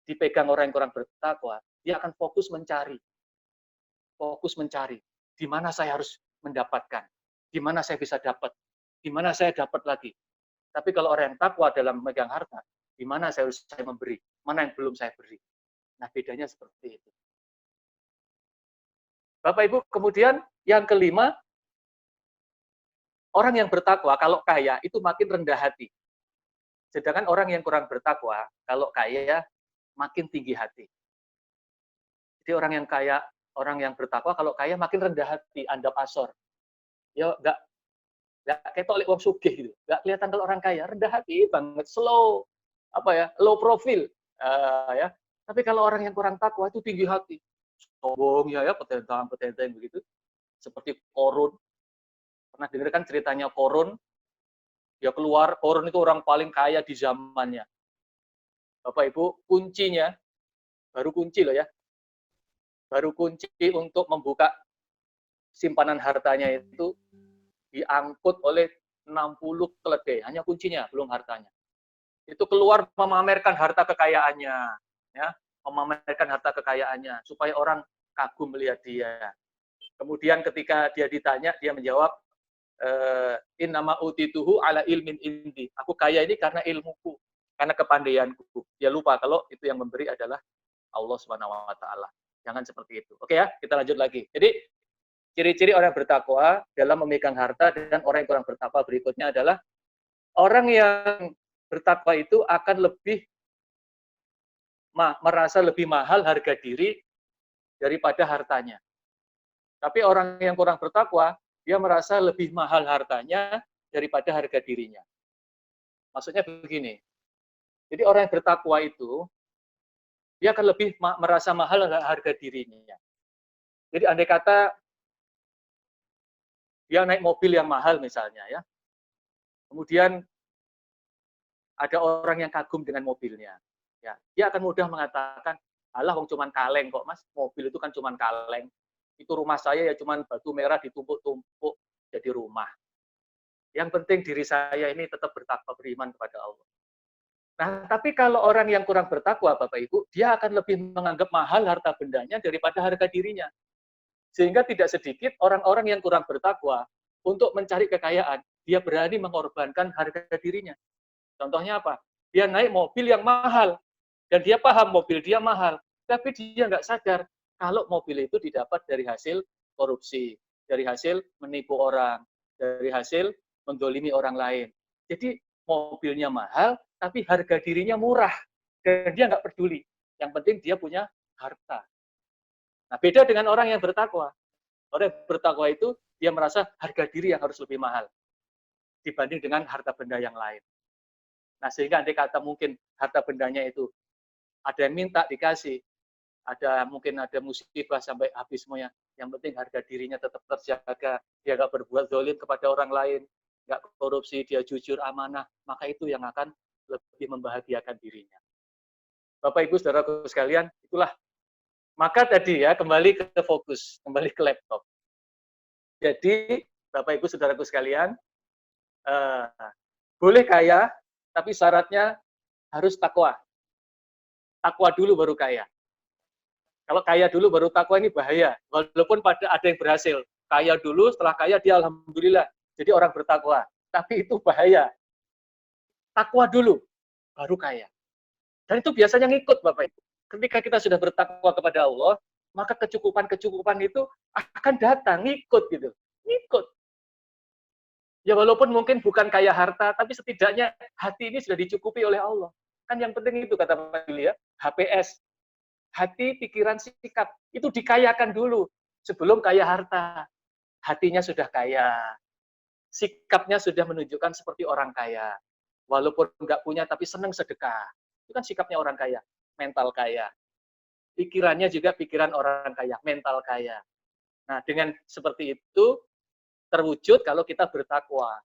Speaker 2: dipegang orang yang kurang bertakwa, dia akan fokus mencari. Fokus mencari. Di mana saya harus mendapatkan? Di mana saya bisa dapat? Di mana saya dapat lagi? Tapi kalau orang yang takwa dalam memegang harta, di mana saya memberi? Mana yang belum saya beri? Nah, bedanya seperti itu. Bapak Ibu, kemudian yang kelima, orang yang bertakwa kalau kaya itu makin rendah hati. Sedangkan orang yang kurang bertakwa kalau kaya makin tinggi hati. Jadi orang yang kaya, orang yang bertakwa kalau kaya makin rendah hati, andap asor. Ya enggak ketok lek wong sugih gitu. Enggak kelihatan kalau orang kaya, rendah hati banget, slow, low profile. Ya. Tapi kalau orang yang kurang takwa itu tinggi hati. Sombong ya, petentang begitu. Seperti Korun. Pernah dengar kan ceritanya Korun? Dia keluar, Korun itu orang paling kaya di zamannya. Bapak Ibu, kuncinya, baru kunci loh ya. Baru kunci untuk membuka simpanan hartanya itu diangkut oleh 60 keledai. Hanya kuncinya, belum hartanya. Itu keluar memamerkan harta kekayaannya. Ya, memamerkan harta kekayaannya. Supaya orang kagum melihat dia. Kemudian ketika dia ditanya, dia menjawab, innama utituhu ala ilmin indi. Aku kaya ini karena ilmuku, karena kepandaianku. Dia lupa kalau itu yang memberi adalah Allah Subhanahu wa taala. Jangan seperti itu. Oke ya, kita lanjut lagi. Jadi ciri-ciri orang bertakwa dalam memegang harta dan orang yang kurang bertakwa berikutnya adalah orang yang bertakwa itu akan lebih merasa lebih mahal harga diri daripada hartanya. Tapi orang yang kurang bertakwa, dia merasa lebih mahal hartanya daripada harga dirinya. Maksudnya begini, jadi orang yang bertakwa itu, dia akan lebih merasa mahal harga dirinya. Jadi andai kata dia naik mobil yang mahal misalnya ya, kemudian ada orang yang kagum dengan mobilnya, ya, dia akan mudah mengatakan, alah wong cuman kaleng kok mas, mobil itu kan cuman kaleng, itu rumah saya ya cuman batu merah ditumpuk-tumpuk jadi rumah. Yang penting diri saya ini tetap bertakwa, beriman kepada Allah. Nah, tapi kalau orang yang kurang bertakwa, Bapak Ibu, dia akan lebih menganggap mahal harta bendanya daripada harga dirinya. Sehingga tidak sedikit orang-orang yang kurang bertakwa untuk mencari kekayaan, dia berani mengorbankan harga dirinya. Contohnya apa? Dia naik mobil yang mahal, dan dia paham mobil dia mahal, tapi dia nggak sadar kalau mobil itu didapat dari hasil korupsi, dari hasil menipu orang, dari hasil mendolimi orang lain. Jadi mobilnya mahal, tapi harga dirinya murah. Dan dia nggak peduli. Yang penting dia punya harta. Nah, beda dengan orang yang bertakwa. Orang yang bertakwa itu, dia merasa harga diri yang harus lebih mahal dibanding dengan harta benda yang lain. Nah, sehingga andai kata mungkin harta bendanya itu ada yang minta dikasih, mungkin ada musibah sampai habis semuanya. Yang penting harga dirinya tetap terjaga, dia nggak berbuat zalim kepada orang lain, nggak korupsi, dia jujur, amanah, maka itu yang akan lebih membahagiakan dirinya. Bapak Ibu saudaraku sekalian, itulah. Maka tadi ya, kembali ke fokus, kembali ke laptop. Jadi, Bapak Ibu saudaraku sekalian, boleh kaya, tapi syaratnya harus takwa. Takwa dulu baru kaya. Kalau kaya dulu baru takwa ini bahaya. Walaupun ada yang berhasil. Kaya dulu, setelah kaya dia alhamdulillah jadi orang bertakwa. Tapi itu bahaya. Takwa dulu, baru kaya. Dan itu biasanya ngikut Bapak Ibu. Ketika kita sudah bertakwa kepada Allah, maka kecukupan-kecukupan itu akan datang, ngikut gitu. Ngikut. Ya walaupun mungkin bukan kaya harta, tapi setidaknya hati ini sudah dicukupi oleh Allah. Kan yang penting itu kata Pak Billy ya, HPS. Hati, pikiran, sikap. Itu dikayakan dulu sebelum kaya harta. Hatinya sudah kaya. Sikapnya sudah menunjukkan seperti orang kaya. Walaupun nggak punya tapi senang sedekah. Itu kan sikapnya orang kaya. Mental kaya. Pikirannya juga pikiran orang kaya. Mental kaya. Nah, dengan seperti itu terwujud kalau kita bertakwa.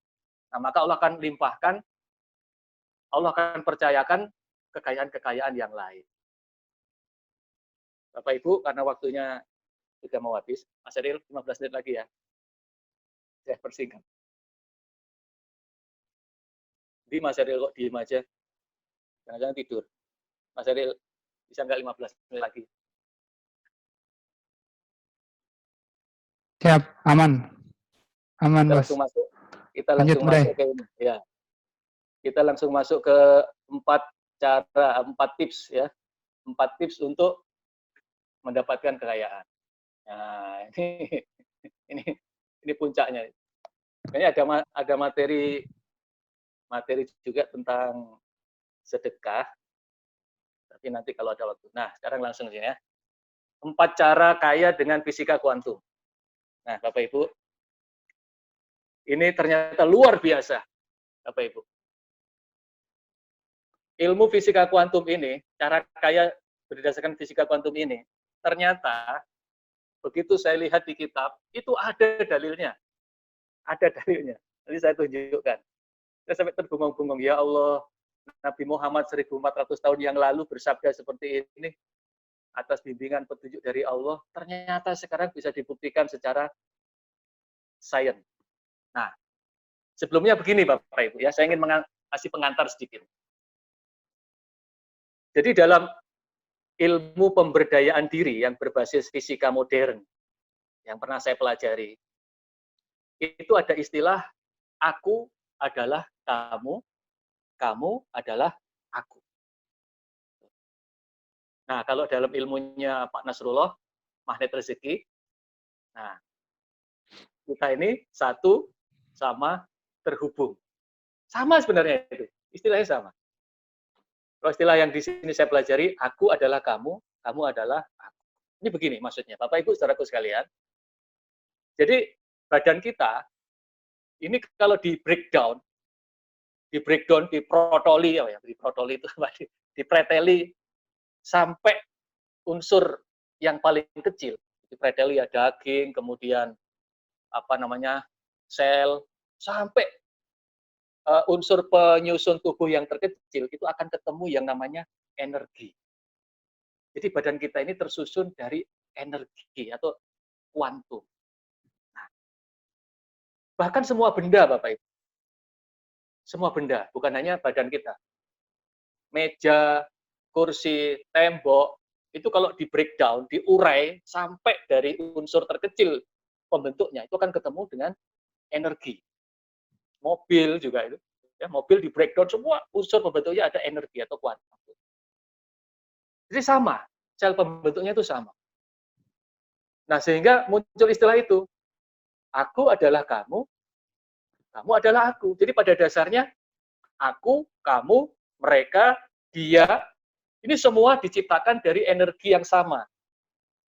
Speaker 2: Nah, maka Allah akan limpahkan, Allah akan percayakan kekayaan-kekayaan yang lain. Bapak Ibu, karena waktunya sudah mau habis, Mas Eril 15 menit lagi ya. Saya persingkat. Di Mas Eril kok diem aja? Jangan-jangan tidur. Mas Eril, bisa nggak 15 menit lagi?
Speaker 1: Siap, aman. Aman,
Speaker 2: Kita
Speaker 1: Bos.
Speaker 2: langsung masuk. Kita
Speaker 1: Lanjut,
Speaker 2: langsung
Speaker 1: Bre.
Speaker 2: masuk ke ini. Ya. Kita langsung masuk ke 4 tips ya. 4 tips untuk mendapatkan kekayaan. Nah, ini puncaknya. Ini ada materi juga tentang sedekah. Tapi nanti kalau ada waktu. Nah, sekarang langsung sini ya. 4 cara kaya dengan fisika kuantum. Nah, Bapak Ibu, ini ternyata luar biasa, Bapak Ibu. Ilmu fisika kuantum ini, cara kaya berdasarkan fisika kuantum ini, ternyata begitu saya lihat di kitab, itu ada dalilnya. Ada dalilnya. Nanti saya tunjukkan. Saya sampai terbungung-bungung, ya Allah, Nabi Muhammad 1400 tahun yang lalu bersabda seperti ini, atas bimbingan petunjuk dari Allah, ternyata sekarang bisa dibuktikan secara sains. Nah, sebelumnya begini Bapak Ibu ya, saya ingin kasih pengantar sedikit. Jadi dalam ilmu pemberdayaan diri yang berbasis fisika modern yang pernah saya pelajari, itu ada istilah aku adalah kamu, kamu adalah aku. Nah, kalau dalam ilmunya Pak Nasrullah, magnet rezeki, nah, kita ini satu sama terhubung. Sama sebenarnya itu, istilahnya sama. Kalau istilah yang di sini saya pelajari, aku adalah kamu, kamu adalah aku. Ini begini maksudnya, Bapak Ibu saudaraku sekalian. Jadi badan kita ini kalau di breakdown, diprotoli ya, diprotoli itu dipreteli sampai unsur yang paling kecil. Dipreteli ya daging, kemudian apa namanya sel, sampai unsur penyusun tubuh yang terkecil itu akan ketemu yang namanya energi. Jadi badan kita ini tersusun dari energi atau kuantum. Nah, bahkan semua benda, Bapak Ibu. Semua benda, bukan hanya badan kita. Meja, kursi, tembok, itu kalau di breakdown, diurai sampai dari unsur terkecil pembentuknya, itu akan ketemu dengan energi. Mobil juga itu. Ya, mobil di breakdown semua unsur pembentuknya ada energi atau kuantum. Jadi sama, sel pembentuknya itu sama. Nah, sehingga muncul istilah itu. Aku adalah kamu, kamu adalah aku. Jadi pada dasarnya, aku, kamu, mereka, dia, ini semua diciptakan dari energi yang sama.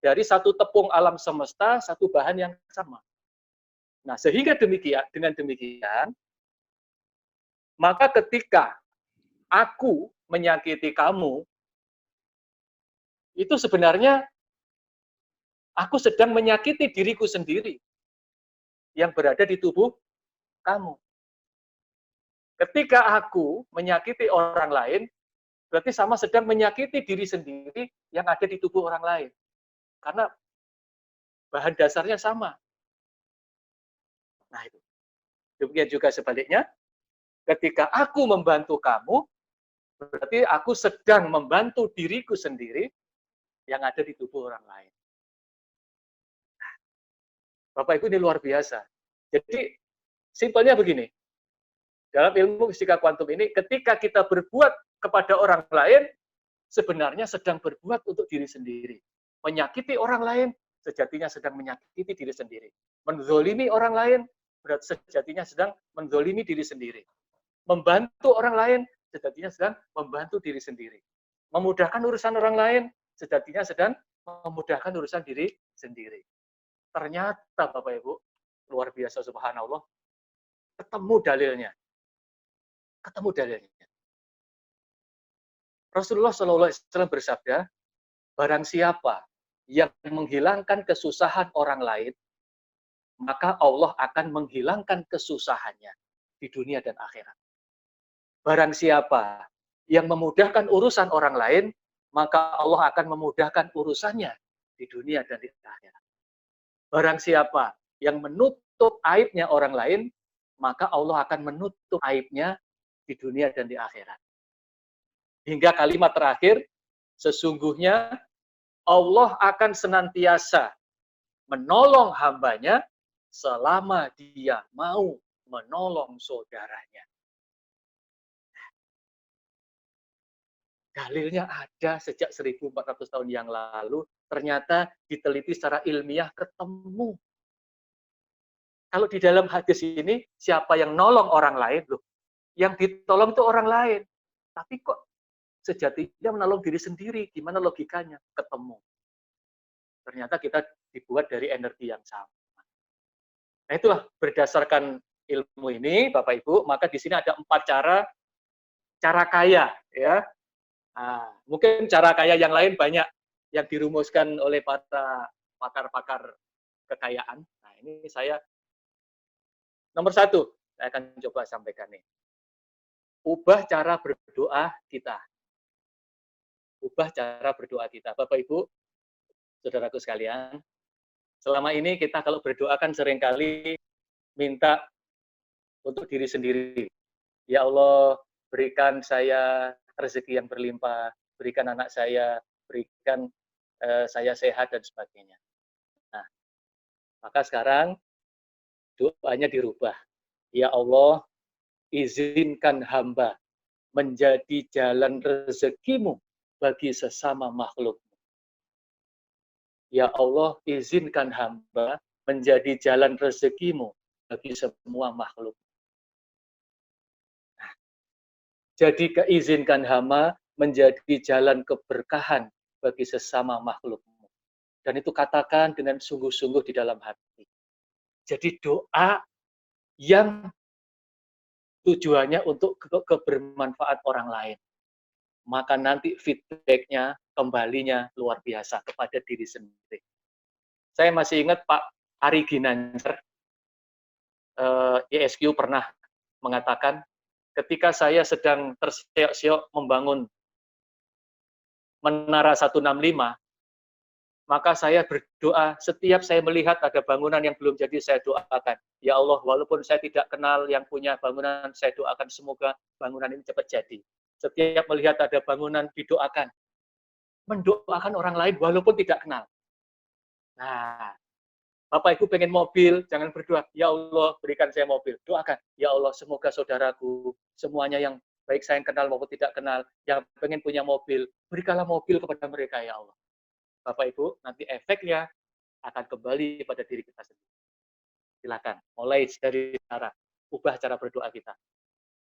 Speaker 2: Dari satu tepung alam semesta, satu bahan yang sama. Nah, sehingga dengan demikian, maka ketika aku menyakiti kamu, itu sebenarnya aku sedang menyakiti diriku sendiri yang berada di tubuh kamu. Ketika aku menyakiti orang lain, berarti sama sedang menyakiti diri sendiri yang ada di tubuh orang lain. Karena bahan dasarnya sama. Nah, itu. Demikian juga sebaliknya, ketika aku membantu kamu, berarti aku sedang membantu diriku sendiri yang ada di tubuh orang lain. Nah, Bapak Ibu ini luar biasa. Jadi, simpelnya begini. Dalam ilmu fisika kuantum ini, ketika kita berbuat kepada orang lain, sebenarnya sedang berbuat untuk diri sendiri. Menyakiti orang lain, sejatinya sedang menyakiti diri sendiri. Menzolimi orang lain, berarti sejatinya sedang menzolimi diri sendiri. Membantu orang lain, sejatinya sedang membantu diri sendiri. Memudahkan urusan orang lain, sejatinya sedang memudahkan urusan diri sendiri. Ternyata Bapak Ibu, luar biasa subhanallah, ketemu dalilnya. Ketemu dalilnya. Rasulullah SAW bersabda, barang siapa yang menghilangkan kesusahan orang lain, maka Allah akan menghilangkan kesusahannya di dunia dan akhirat. Barang siapa yang memudahkan urusan orang lain, maka Allah akan memudahkan urusannya di dunia dan di akhirat. Barang siapa yang menutup aibnya orang lain, maka Allah akan menutup aibnya di dunia dan di akhirat. Hingga kalimat terakhir, sesungguhnya Allah akan senantiasa menolong hambanya selama dia mau menolong saudaranya. Dalilnya ada sejak 1400 tahun yang lalu, ternyata diteliti secara ilmiah ketemu. Kalau di dalam hadis ini, siapa yang nolong orang lain, loh, yang ditolong itu orang lain. Tapi kok sejatinya menolong diri sendiri, gimana logikanya? Ketemu. Ternyata kita dibuat dari energi yang sama. Nah itulah berdasarkan ilmu ini, Bapak Ibu, maka di sini ada 4 cara kaya, ya. Nah, mungkin cara kaya yang lain banyak yang dirumuskan oleh para pakar-pakar kekayaan. Nah ini saya nomor 1, saya akan coba sampaikan nih. Ubah cara berdoa kita. Ubah cara berdoa kita. Bapak Ibu, saudaraku sekalian, selama ini kita kalau berdoa kan seringkali minta untuk diri sendiri. Ya Allah, berikan saya rezeki yang berlimpah, berikan anak saya, berikan saya sehat dan sebagainya. Nah, maka sekarang doanya dirubah. Ya Allah, izinkan hamba menjadi jalan rezekimu bagi sesama makhluk. Ya Allah, izinkan hamba menjadi jalan rezekimu bagi semua makhluk. Nah, jadi keizinkan hamba menjadi jalan keberkahan bagi sesama makhlukmu. Dan itu katakan dengan sungguh-sungguh di dalam hati. Jadi doa yang tujuannya untuk kebermanfaat orang lain. Maka nanti feedback-nya, kembalinya luar biasa kepada diri sendiri. Saya masih ingat Pak Ari Ginanjar, ISQ pernah mengatakan, ketika saya sedang terseok-seok membangun Menara 165, maka saya berdoa, setiap saya melihat ada bangunan yang belum jadi, saya doakan. Ya Allah, walaupun saya tidak kenal yang punya bangunan, saya doakan semoga bangunan ini cepat jadi. Setiap melihat ada bangunan, didoakan. Mendoakan orang lain walaupun tidak kenal. Nah, Bapak Ibu pengen mobil, jangan berdoa, ya Allah berikan saya mobil. Doakan, ya Allah semoga saudaraku, semuanya yang baik saya yang kenal maupun tidak kenal, yang pengen punya mobil, berikanlah mobil kepada mereka ya Allah. Bapak Ibu, nanti efeknya akan kembali pada diri kita sendiri. Silakan, mulai dari cara, ubah cara berdoa kita.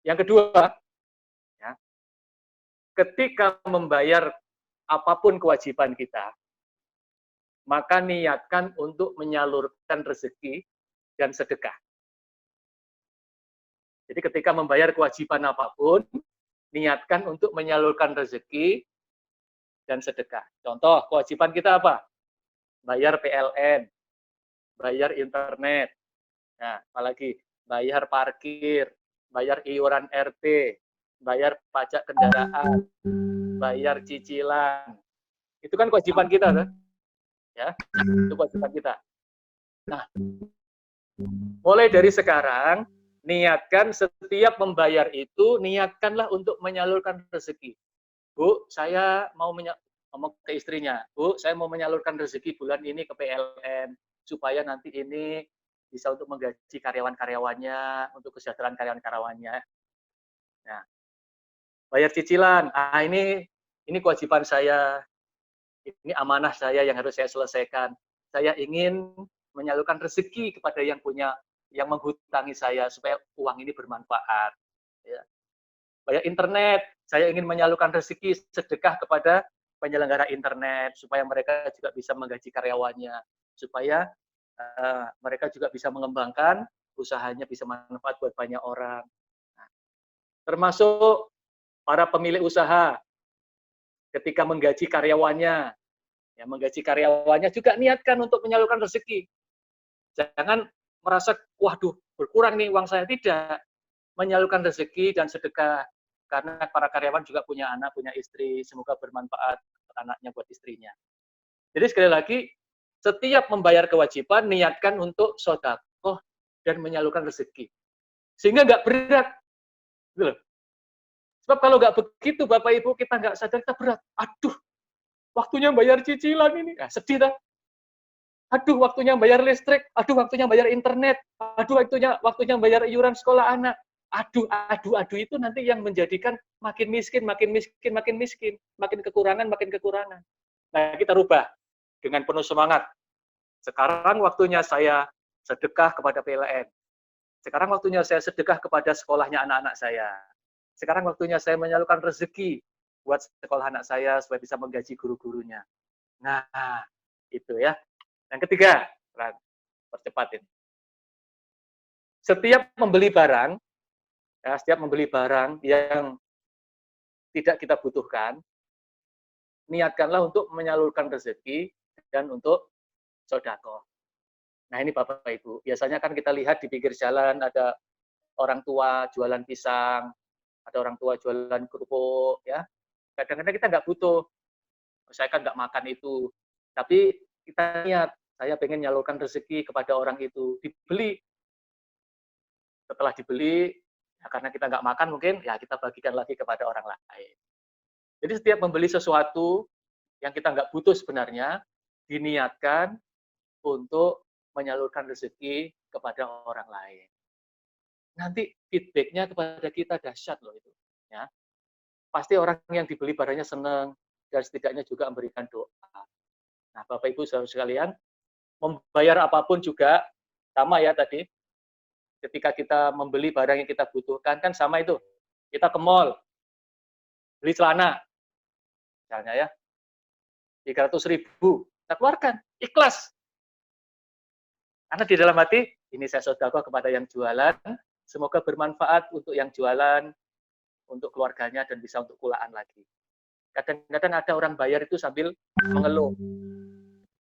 Speaker 2: Yang kedua, ya, ketika membayar apapun kewajiban kita, maka niatkan untuk menyalurkan rezeki dan sedekah. Jadi ketika membayar kewajiban apapun, niatkan untuk menyalurkan rezeki dan sedekah. Contoh, kewajiban kita apa? Bayar PLN, bayar internet, nah, apalagi bayar parkir, bayar iuran RT, bayar pajak kendaraan, bayar cicilan. Itu kan kewajiban kita, kan? Ya, itu kewajiban kita. Nah, mulai dari sekarang, niatkan setiap membayar itu, niatkanlah untuk menyalurkan rezeki. Bu, saya mau ngomong ke istrinya, Bu, saya mau menyalurkan rezeki bulan ini ke PLN, supaya nanti ini bisa untuk menggaji karyawan-karyawannya, untuk kesejahteraan karyawan-karyawannya. Nah, bayar cicilan, ini kewajiban saya, ini amanah saya yang harus saya selesaikan. Saya ingin menyalurkan rezeki kepada yang punya yang menghutangi saya supaya uang ini bermanfaat. Ya. Bayar internet, saya ingin menyalurkan rezeki sedekah kepada penyelenggara internet supaya mereka juga bisa menggaji karyawannya, supaya mereka juga bisa mengembangkan usahanya bisa manfaat buat banyak orang. Nah, termasuk para pemilik usaha ketika menggaji karyawannya, ya menggaji karyawannya juga niatkan untuk menyalurkan rezeki. Jangan merasa, waduh berkurang nih uang saya, tidak. Menyalurkan rezeki dan sedekah. Karena para karyawan juga punya anak, punya istri, semoga bermanfaat anaknya buat istrinya. Jadi sekali lagi, setiap membayar kewajiban, niatkan untuk sedekah dan menyalurkan rezeki. Sehingga nggak berat. Gitu loh. Sebab kalau nggak begitu, Bapak Ibu, kita nggak sadar, kita berat. Aduh, waktunya bayar cicilan ini. Nah, sedih tak? Aduh, waktunya bayar listrik. Aduh, waktunya bayar internet. Aduh, waktunya bayar iuran sekolah anak. Aduh itu nanti yang menjadikan makin miskin, makin miskin, makin miskin, makin kekurangan, makin kekurangan. Nah, kita rubah dengan penuh semangat. Sekarang waktunya saya sedekah kepada PLN. Sekarang waktunya saya sedekah kepada sekolahnya anak-anak saya. Sekarang waktunya saya menyalurkan rezeki buat sekolah anak saya supaya bisa menggaji guru-gurunya. Nah, itu ya. Yang ketiga, percepat ini. Setiap membeli barang yang tidak kita butuhkan, niatkanlah untuk menyalurkan rezeki dan untuk sedekah. Nah ini Bapak Ibu, biasanya kan kita lihat di pinggir jalan ada orang tua jualan pisang, ada orang tua jualan kerupuk, ya. Kadang-kadang kita nggak butuh, saya kan nggak makan itu, tapi kita niat, saya pengen menyalurkan rezeki kepada orang itu, dibeli. Setelah dibeli, ya karena kita nggak makan mungkin, ya kita bagikan lagi kepada orang lain. Jadi setiap membeli sesuatu yang kita nggak butuh sebenarnya, diniatkan untuk menyalurkan rezeki kepada orang lain. Nanti feedback-nya kepada kita dahsyat loh itu. Ya. Pasti orang yang dibeli barangnya senang, dan setidaknya juga memberikan doa. Nah, Bapak Ibu saudara sekalian, membayar apapun juga sama ya tadi. Ketika kita membeli barang yang kita butuhkan kan sama itu. Kita ke mall, beli celana, misalnya ya, 300.000, kita keluarkan, ikhlas. Karena di dalam hati, ini saya sedekah kepada yang jualan, semoga bermanfaat untuk yang jualan, untuk keluarganya, dan bisa untuk kulaan lagi. Kadang-kadang ada orang bayar itu sambil mengeluh,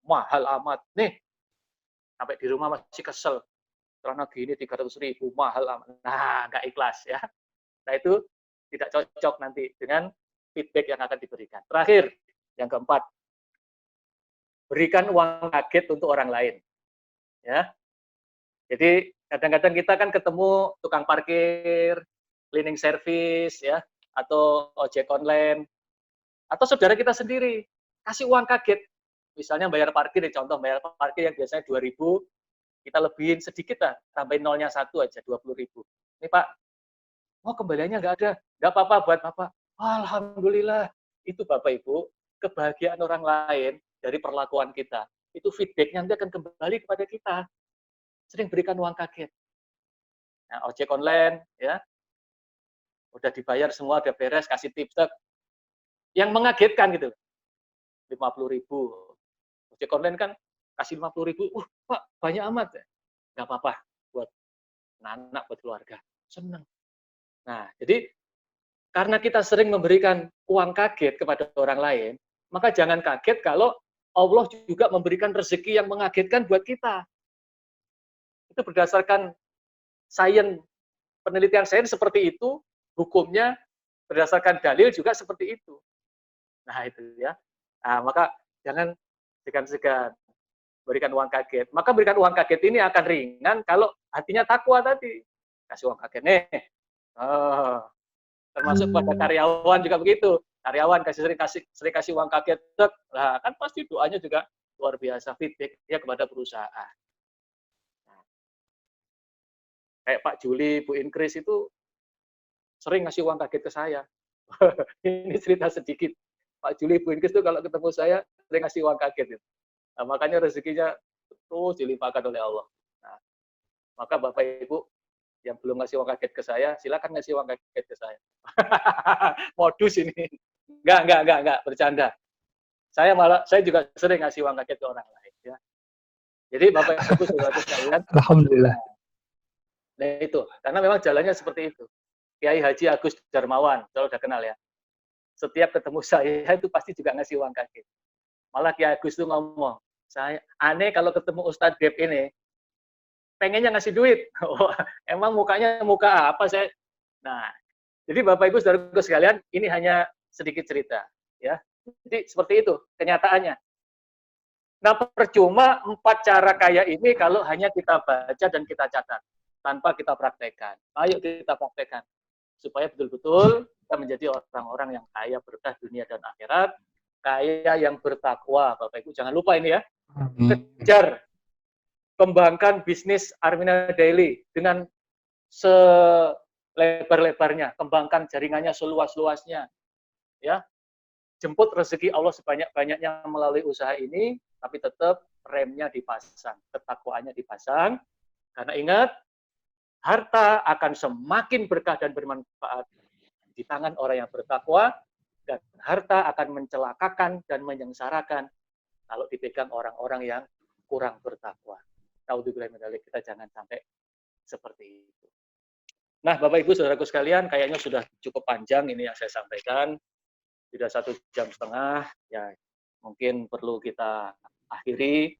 Speaker 2: mahal amat. Nih, sampai di rumah masih kesel. Celana gini 300.000, mahal amat. Nah, nggak ikhlas ya. Nah, itu tidak cocok nanti dengan feedback yang akan diberikan. Terakhir, yang keempat, berikan uang kaget untuk orang lain. Ya. Jadi kadang-kadang kita kan ketemu tukang parkir, cleaning service ya, atau ojek online, atau saudara kita sendiri, kasih uang kaget. Misalnya bayar parkir, contoh bayar parkir yang biasanya 2.000, kita lebihin sedikit lah, tambahin nolnya 1 aja, 20.000. Ini Pak, oh kembaliannya nggak ada, nggak apa-apa buat Bapak. Alhamdulillah, itu Bapak Ibu, kebahagiaan orang lain dari perlakuan kita. Itu feedback-nya nanti akan kembali kepada kita. Sering berikan uang kaget. Nah, ojek online, ya, udah dibayar semua, udah beres, kasih tips. Yang mengagetkan gitu, 50.000. Ojek online kan kasih 50.000, Pak, banyak amat. Nggak apa-apa, buat anak, buat keluarga. Senang. Nah, jadi karena kita sering memberikan uang kaget kepada orang lain, maka jangan kaget kalau Allah juga memberikan rezeki yang mengagetkan buat kita. Itu berdasarkan sains, penelitian sains seperti itu, hukumnya berdasarkan dalil juga seperti itu. Nah, itu ya. Nah, maka jangan segan-segan berikan uang kaget. Maka berikan uang kaget ini akan ringan kalau hatinya takwa tadi. Kasih uang kaget nih. Termasuk pada karyawan juga begitu. Karyawan sering kasih uang kaget, nah kan pasti doanya juga luar biasa, feedback-nya kepada perusahaan. Kayak Pak Juli, Bu Inkris itu sering ngasih uang kaget ke saya. Ini cerita sedikit. Pak Juli, Bu Inkris itu kalau ketemu saya sering ngasih uang kaget. Nah, makanya rezekinya terus dilimpahkan oleh Allah. Nah, Maka Bapak Ibu yang belum ngasih uang kaget ke saya, silakan ngasih uang kaget ke saya. Modus ini. Enggak, bercanda. Saya juga sering ngasih uang kaget ke orang lain ya. Jadi Bapak Ibu saudara sekalian,
Speaker 1: Alhamdulillah.
Speaker 2: nah itu, karena memang jalannya seperti itu. Kiai Haji Agus Darmawan, kalau udah kenal ya. Setiap ketemu saya itu pasti juga ngasih uang kaget. Malah Kiai Agus itu ngomong, saya aneh kalau ketemu Ustadz Dep ini, pengennya ngasih duit. Emang mukanya muka apa saya? Nah, jadi Bapak Ibu saudaraku sekalian, ini hanya sedikit cerita, ya. Jadi seperti itu kenyataannya. Nah, percuma 4 cara kaya ini kalau hanya kita baca dan kita catat tanpa kita praktekkan. Ayo kita praktekkan supaya betul-betul kita menjadi orang-orang yang kaya berkah dunia dan akhirat, kaya yang bertakwa. Bapak Ibu jangan lupa ini ya. Kejar, kembangkan bisnis Armina Daily dengan selebar-lebarnya, kembangkan jaringannya seluas-luasnya. Ya. Jemput rezeki Allah sebanyak-banyaknya melalui usaha ini, tapi tetap remnya dipasang, ketakwaannya dipasang. Karena ingat, harta akan semakin berkah dan bermanfaat di tangan orang yang bertakwa, dan harta akan mencelakakan dan menyengsarakan kalau dipegang orang-orang yang kurang bertakwa. Naudzubillah min dzalik, kita jangan sampai seperti itu. Nah, Bapak Ibu saudaraku sekalian, kayaknya sudah cukup panjang ini yang saya sampaikan. Sudah 1,5 jam, ya mungkin perlu kita akhiri.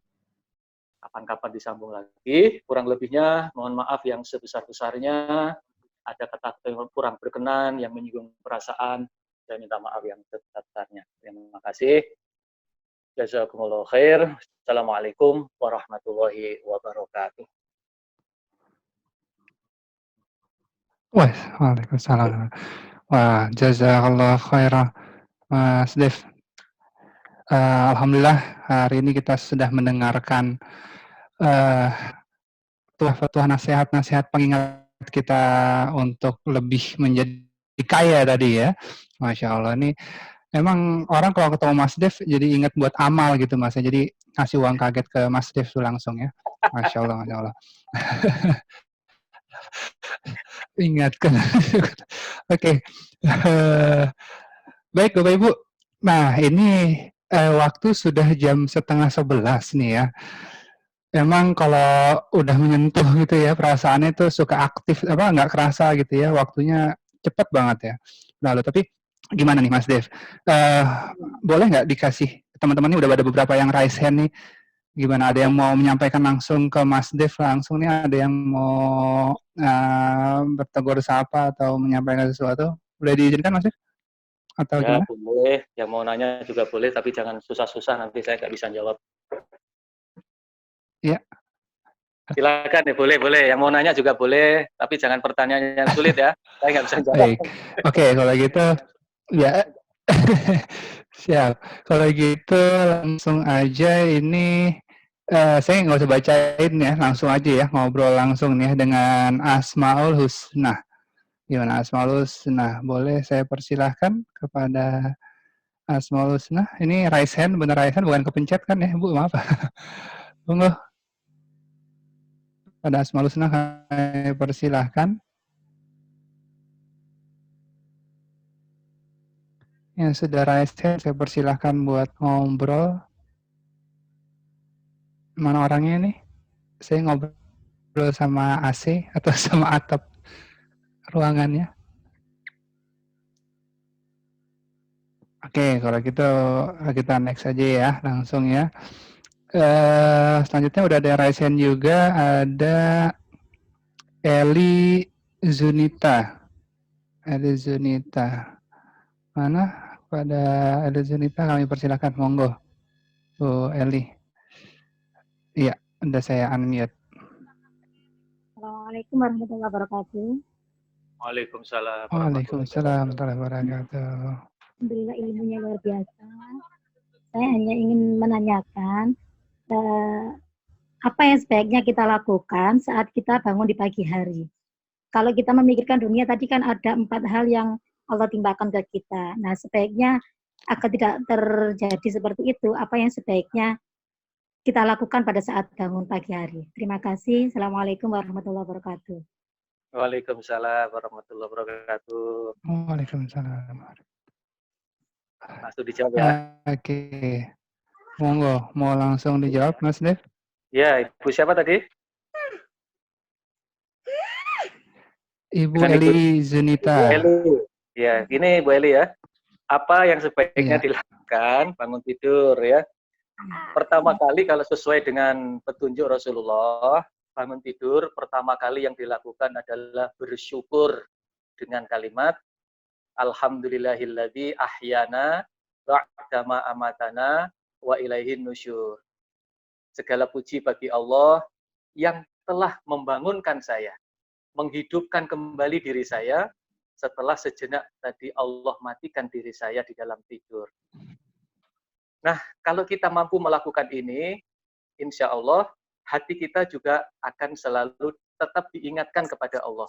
Speaker 2: Kapan-kapan disambung lagi. Kurang lebihnya, mohon maaf yang sebesar-besarnya. Ada kata yang kurang berkenan, yang menyinggung perasaan, saya minta maaf yang sebesar-besarnya. Terima kasih. Jazakumullah khair. Assalamualaikum warahmatullahi wabarakatuh.
Speaker 1: Waalaikumsalam. Wah, jazakallah khairah, Mas Dev. Alhamdulillah hari ini kita sudah mendengarkan fatwa-fatwa nasihat-nasihat pengingat kita untuk lebih menjadi kaya tadi ya. Masya Allah, ini emang orang kalau ketemu Mas Dev jadi ingat buat amal gitu Mas. Jadi ngasih uang kaget ke Mas Dev tuh langsung ya. Masya Allah, Masya Allah. Ingatkan. Oke. Baik Bapak Ibu. Nah ini waktu sudah jam 10:30 nih ya. Emang kalau udah menyentuh gitu ya perasaannya itu suka aktif nggak kerasa gitu ya, waktunya cepet banget ya. Lalu tapi gimana nih Mas Dev? Boleh nggak dikasih teman-teman ini udah ada beberapa yang raise hand nih. Gimana, ada yang mau menyampaikan langsung ke Mas Dev langsung nih, ada yang mau bertegur sapa atau menyampaikan sesuatu? Boleh diizinkan Mas Dev? Atau
Speaker 2: Ya,
Speaker 1: gimana?
Speaker 2: boleh. Yang mau nanya juga boleh, tapi jangan susah-susah, nanti saya nggak bisa jawab.
Speaker 1: Iya.
Speaker 2: Silakan ya, boleh. Yang mau nanya juga boleh, tapi jangan pertanyaan yang sulit ya. Saya nggak bisa jawab.
Speaker 1: Baik. Oke, kalau gitu ya. Siap. Kalau gitu langsung aja ini saya nggak usah bacain ya, langsung aja ya ngobrol langsung nih dengan Asmaul Husna. Gimana Asmaul Husna? Boleh saya persilahkan kepada Asmaul Husna. Ini raise hand, bener raise hand, bukan kepencet kan ya Bu? Maaf. Monggo. Pada Asmaul Husna kami persilahkan. Yang sudah raise hand, saya persilahkan buat ngobrol. Mana orangnya nih? Saya ngobrol sama AC atau sama atap ruangannya. Oke, kalau gitu kita next aja ya, langsung ya. Selanjutnya udah ada raise hand juga, ada Eli Zunita. Eli Zunita. Mana? Pada Eli Zunita kami persilakan, monggo. Bu Eli. Iya, udah saya unmute.
Speaker 3: Assalamualaikum warahmatullahi wabarakatuh.
Speaker 2: Waalaikumsalam.
Speaker 1: Waalaikumsalam warahmatullahi wabarakatuh.
Speaker 3: Alhamdulillah ilmunya luar biasa. Saya hanya ingin menanyakan apa yang sebaiknya kita lakukan saat kita bangun di pagi hari. Kalau kita memikirkan dunia tadi kan ada 4 hal yang Allah timpakan ke kita. Nah sebaiknya agar tidak terjadi seperti itu, apa yang sebaiknya kita lakukan pada saat bangun pagi hari. Terima kasih. Assalamualaikum warahmatullahi wabarakatuh.
Speaker 2: Waalaikumsalam warahmatullahi wabarakatuh.
Speaker 1: Waalaikumsalam.
Speaker 2: Langsung dijawab ya.
Speaker 1: Oke. Monggo, mau langsung dijawab Mas Dev?
Speaker 2: Ya, Ibu siapa tadi?
Speaker 1: Ibu
Speaker 2: Dengan Ibu
Speaker 1: Eli Zunita.
Speaker 2: Eli. Ya, ini Bu Eli ya. Apa yang sebaiknya
Speaker 1: Iya.
Speaker 2: dilakukan bangun tidur ya? Pertama kali kalau sesuai dengan petunjuk Rasulullah, bangun tidur pertama kali yang dilakukan adalah bersyukur dengan kalimat Alhamdulillahilladzi ahyana ba'dama amatana wa ilaihin nusyur. Segala puji bagi Allah yang telah membangunkan saya, menghidupkan kembali diri saya setelah sejenak tadi Allah matikan diri saya di dalam tidur. Nah, kalau kita mampu melakukan ini, insya Allah hati kita juga akan selalu tetap diingatkan kepada Allah.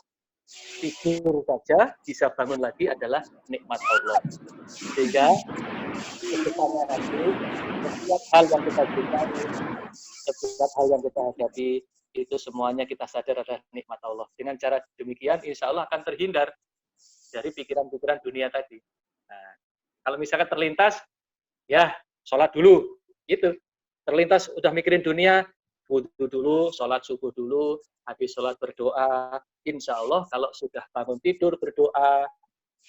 Speaker 2: Tidur saja bisa bangun lagi adalah nikmat Allah. Sehingga kedepannya nanti setiap hal yang kita cintai, setiap hal yang kita hadapi, itu semuanya kita sadar adalah nikmat Allah. Dengan cara demikian, insya Allah akan terhindar dari pikiran-pikiran dunia tadi. Nah, kalau misalkan terlintas, ya sholat dulu, gitu. Terlintas udah mikirin dunia, wudu dulu, sholat subuh dulu, habis sholat berdoa. Insya Allah kalau sudah bangun tidur berdoa,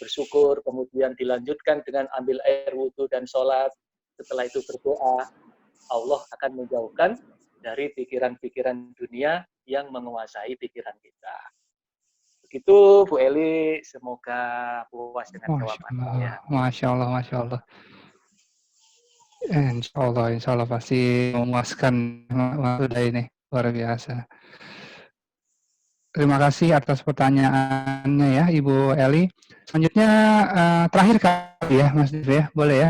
Speaker 2: bersyukur, kemudian dilanjutkan dengan ambil air wudu dan sholat. Setelah itu berdoa, Allah akan menjauhkan dari pikiran-pikiran dunia yang menguasai pikiran kita. Begitu Bu Eli, semoga puas dengan jawabannya.
Speaker 1: Masya Allah, Masya Allah. Insya Allah pasti memuaskan sudah ini, luar biasa. Terima kasih atas pertanyaannya ya Ibu Eli. Selanjutnya terakhir kali ya Mas Dev ya, boleh ya?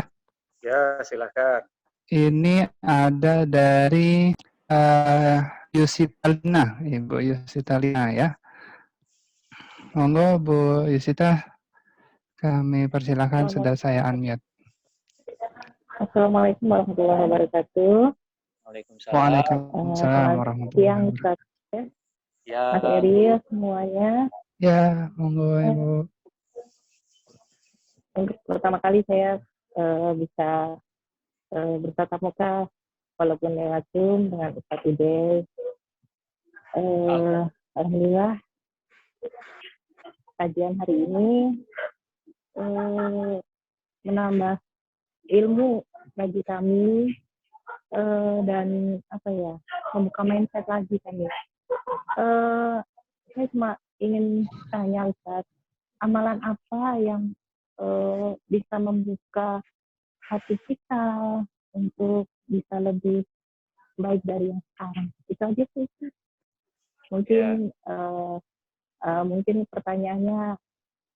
Speaker 2: Ya, silakan.
Speaker 1: Ini ada dari Yusitalina, Ibu Yusitalina ya. Monggo Bu Yusita, kami persilakan sudah saya unmute.
Speaker 4: Assalamualaikum warahmatullahi wabarakatuh.
Speaker 2: Waalaikumsalam.
Speaker 1: Waalaikumsalam warahmatullahi wabarakatuh.
Speaker 2: Ya.
Speaker 4: Mas Eri semuanya.
Speaker 1: Ya, monggo Ibu.
Speaker 4: Untuk pertama kali saya bisa bertatap muka walaupun lewat Zoom dengan Ustaz Ide. Alhamdulillah kajian hari ini menambah ilmu bagi kami dan apa ya, membuka mindset lagi kami. Saya cuma ingin tanya Ustaz, amalan apa yang bisa membuka hati kita untuk bisa lebih baik dari yang sekarang? Itu aja sih Ustaz. Mungkin mungkin pertanyaannya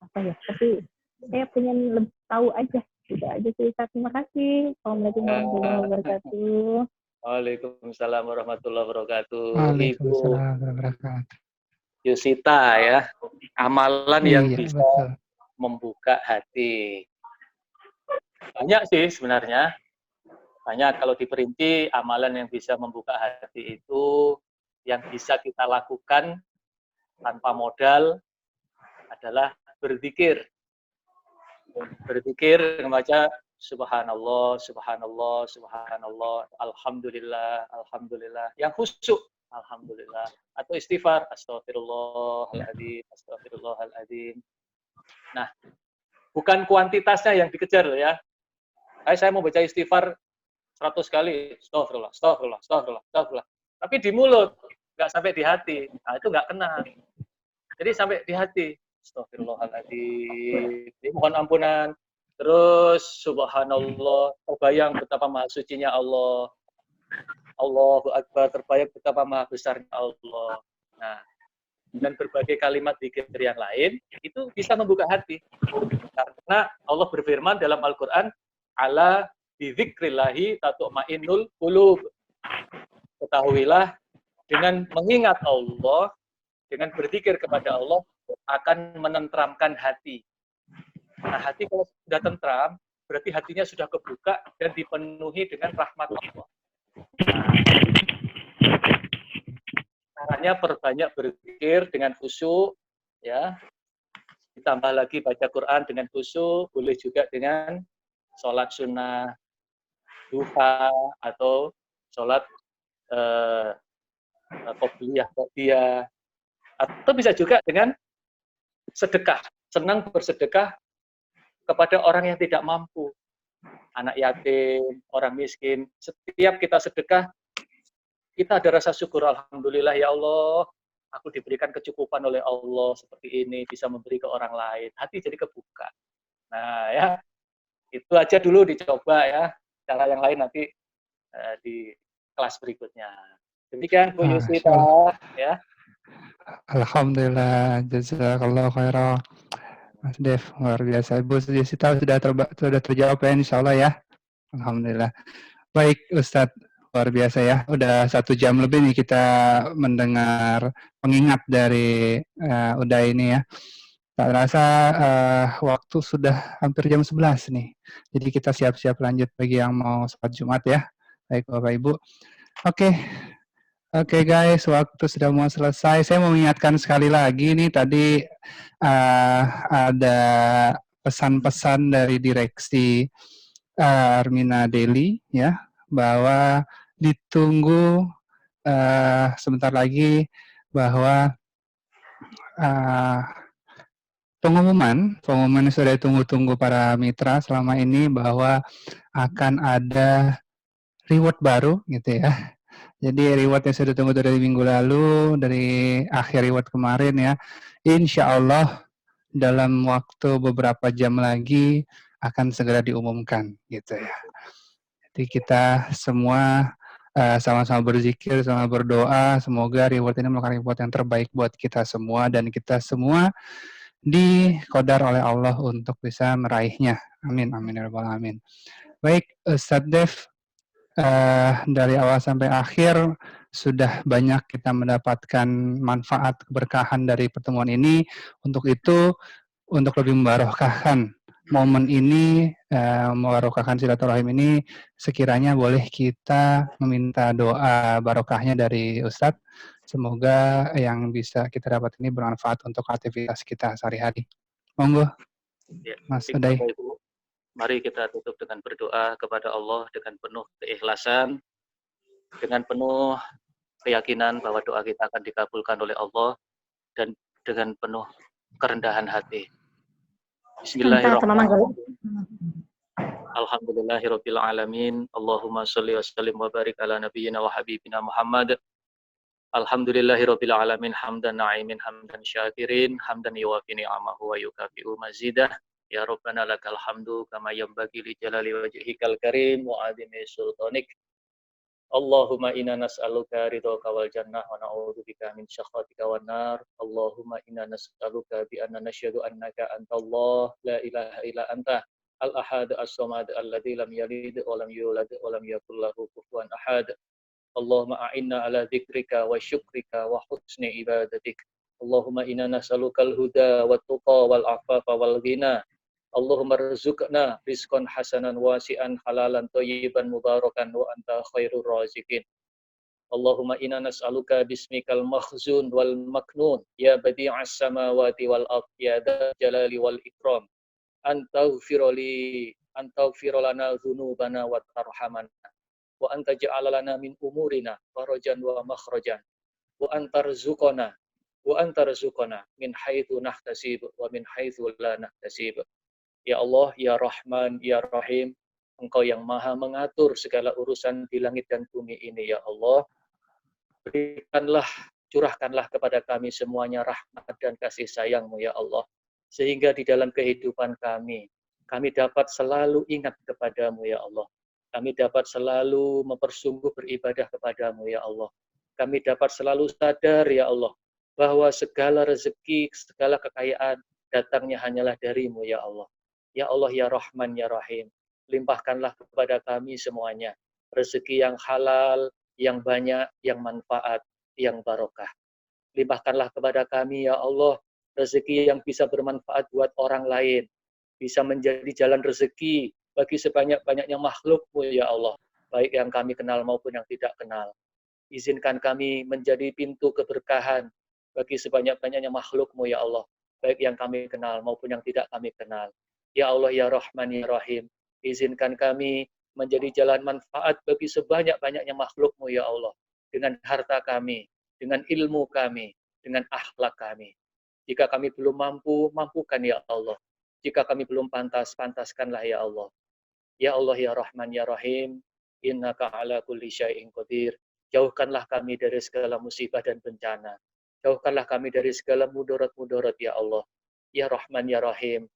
Speaker 4: apa ya, tapi saya pengen lebih tahu aja. Itu aja sih Ustaz. Terima kasih. Assalamualaikum warahmatullahi wabarakatuh.
Speaker 2: Waalaikumsalam warahmatullahi wabarakatuh.
Speaker 1: Waalaikumsalam warahmatullahi wabarakatuh.
Speaker 2: Yusita ya, amalan yang
Speaker 1: Iya,
Speaker 2: bisa
Speaker 1: betul.
Speaker 2: membuka hati. Banyak sih sebenarnya. Banyak kalau diperinci amalan yang bisa membuka hati itu yang bisa kita lakukan tanpa modal adalah berzikir. Berzikir membaca subhanallah, subhanallah, subhanallah, alhamdulillah, alhamdulillah. Yang khusyuk, alhamdulillah. Atau istighfar, astagfirullahaladzim, astagfirullahaladzim. Nah, bukan kuantitasnya yang dikejar ya. Saya mau baca istighfar 100 kali, astagfirullah, astagfirullah, astagfirullah, astagfirullah. Tapi di mulut, nggak sampai di hati. Nah, itu nggak kena. Jadi sampai di hati. Astagfirullahaladzim. Mohon ampunan. Terus subhanallah, terbayang betapa maha sucinya Allah. Allahu Akbar, terbayang betapa maha besarnya Allah. Nah, dan berbagai kalimat zikir yang lain, itu bisa membuka hati. Karena Allah berfirman dalam Al-Quran, ala bizikrillahi tatma'innul qulub. Ketahuilah, dengan mengingat Allah, dengan berzikir kepada Allah, akan menentramkan hati. Nah, hati kalau sudah tentram, berarti hatinya sudah kebuka dan dipenuhi dengan rahmat Allah. Caranya perbanyak berzikir dengan khusyuk, ya. Ditambah lagi baca Quran dengan khusyuk, boleh juga dengan sholat sunnah duha atau sholat qobliyah, atau bisa juga dengan sedekah, senang bersedekah kepada orang yang tidak mampu, anak yatim, orang miskin. Setiap kita sedekah, kita ada rasa syukur, alhamdulillah ya Allah, aku diberikan kecukupan oleh Allah seperti ini, bisa memberi ke orang lain, hati jadi kebuka. Nah ya, itu aja dulu dicoba ya, cara yang lain nanti di kelas berikutnya. Demikian Bu Yusita ya.
Speaker 1: Alhamdulillah, jazakallah khairan. Mas Dev, luar biasa. Bu Yusita sudah terjawab ya, insya Allah ya. Alhamdulillah. Baik Ustadz, luar biasa ya. Udah 1 jam lebih nih kita mendengar pengingat dari Uday ini ya. Tak terasa waktu sudah hampir jam 11 nih. Jadi kita siap-siap lanjut bagi yang mau sholat Jumat ya. Baik Bapak Ibu. Oke guys, waktu sudah mau selesai. Saya mau mengingatkan sekali lagi nih tadi ada pesan-pesan dari direksi Armina Deli ya, bahwa ditunggu sebentar lagi bahwa pengumuman yang sudah ditunggu-tunggu para mitra selama ini bahwa akan ada reward baru gitu ya. Jadi reward yang sudah ditunggu dari minggu lalu, dari akhir reward kemarin ya, insya Allah dalam waktu beberapa jam lagi akan segera diumumkan gitu ya. Jadi kita semua sama-sama berzikir, sama berdoa, semoga reward ini merupakan reward yang terbaik buat kita semua dan kita semua diqadar oleh Allah untuk bisa meraihnya. Amin, amin ya rabbal alamin. Baik, Ustadz Dev, dari awal sampai akhir sudah banyak kita mendapatkan manfaat keberkahan dari pertemuan ini. Untuk itu, untuk lebih membarokahkan momen ini, membarokahkan silaturahim ini, sekiranya boleh kita meminta doa barokahnya dari Ustadz. Semoga yang bisa kita dapat ini bermanfaat untuk aktivitas kita sehari-hari. Monggo,
Speaker 2: Ya,
Speaker 1: Mas Uday.
Speaker 2: Bapak Ibu, mari kita tutup dengan berdoa kepada Allah dengan penuh keikhlasan, dengan penuh keyakinan bahwa doa kita akan dikabulkan oleh Allah, dan dengan penuh kerendahan hati. Bismillahirrahmanirrahim. Alhamdulillahirabbil alamin. Allahumma shalli wa sallim wa barik ala nabiyyina wa habibina Muhammad. Alhamdulillahirabbil alamin, hamdan na'imin hamdan syakirin, hamdan yuwafi ni'amahu wa yukafi'u mazidah. Ya Rabbana lakal hamdu kama yanbaghi li jalali wajhikal karim wa 'azimi sultanik. Allahumma inna nas'aluka ridhaka wal jannah wa na'udzubika min sakhatika wan nar. Allahumma inna nas'aluka bi anna nasyhadu annaka antallah la ilaha illa anta al-ahad as-samad alladzi lam yalid wa lam yulad wa lam yakul lahu kufuwan ahad. Allahumma a'inna ala dzikrika wa syukrika wa husni ibadatik. Allahumma inna nas'alukal huda wat tuqa wal afafa wal ghina. Allahumma rzuqna rizqan hasanan wasi'an halalan thayyiban mubarakan wa anta khairur raziqin. Allahumma inna nas'aluka bismikal makhzun wal maknun ya badi'as samawati wal ard ya dzal jalali wal ikram. Antaghfir lana dzunubana wa tarhamana. Wa anta ja'ala lana min umurina farajan wa makhrajan wa antarzuqana min haitsu nahtasib wa min haitsu la nahtasib. Ya Allah, ya Rahman, ya Rahim, Engkau yang maha mengatur segala urusan di langit dan bumi ini, ya Allah. Berikanlah, curahkanlah kepada kami semuanya rahmat dan kasih sayang-Mu, ya Allah. Sehingga di dalam kehidupan kami dapat selalu ingat kepadamu, ya Allah. Kami dapat selalu mempersungguh beribadah kepadamu, ya Allah. Kami dapat selalu sadar, ya Allah, bahwa segala rezeki, segala kekayaan datangnya hanyalah darimu, ya Allah. Ya Allah, ya Rahman, ya Rahim, limpahkanlah kepada kami semuanya rezeki yang halal, yang banyak, yang manfaat, yang barokah. Limpahkanlah kepada kami, ya Allah, rezeki yang bisa bermanfaat buat orang lain, bisa menjadi jalan rezeki bagi sebanyak-banyaknya makhluk-Mu, ya Allah. baik yang kami kenal maupun yang tidak kenal. Izinkan kami menjadi pintu keberkahan bagi sebanyak-banyaknya makhluk-Mu ya Allah, baik yang kami kenal maupun yang tidak kami kenal. Ya Allah ya Rahman ya Rahim, izinkan kami menjadi jalan manfaat bagi sebanyak-banyaknya makhluk-Mu ya Allah, dengan harta kami, dengan ilmu kami, dengan akhlak kami. Jika kami belum mampu, mampukan ya Allah. Jika kami belum pantas, pantaskanlah ya Allah. Ya Allah ya Rahman ya Rahim, innaka ala kulli syai'in qadir. Jauhkanlah kami dari segala musibah dan bencana. Jauhkanlah kami dari segala mudarat-mudarat ya Allah. Ya Rahman ya Rahim,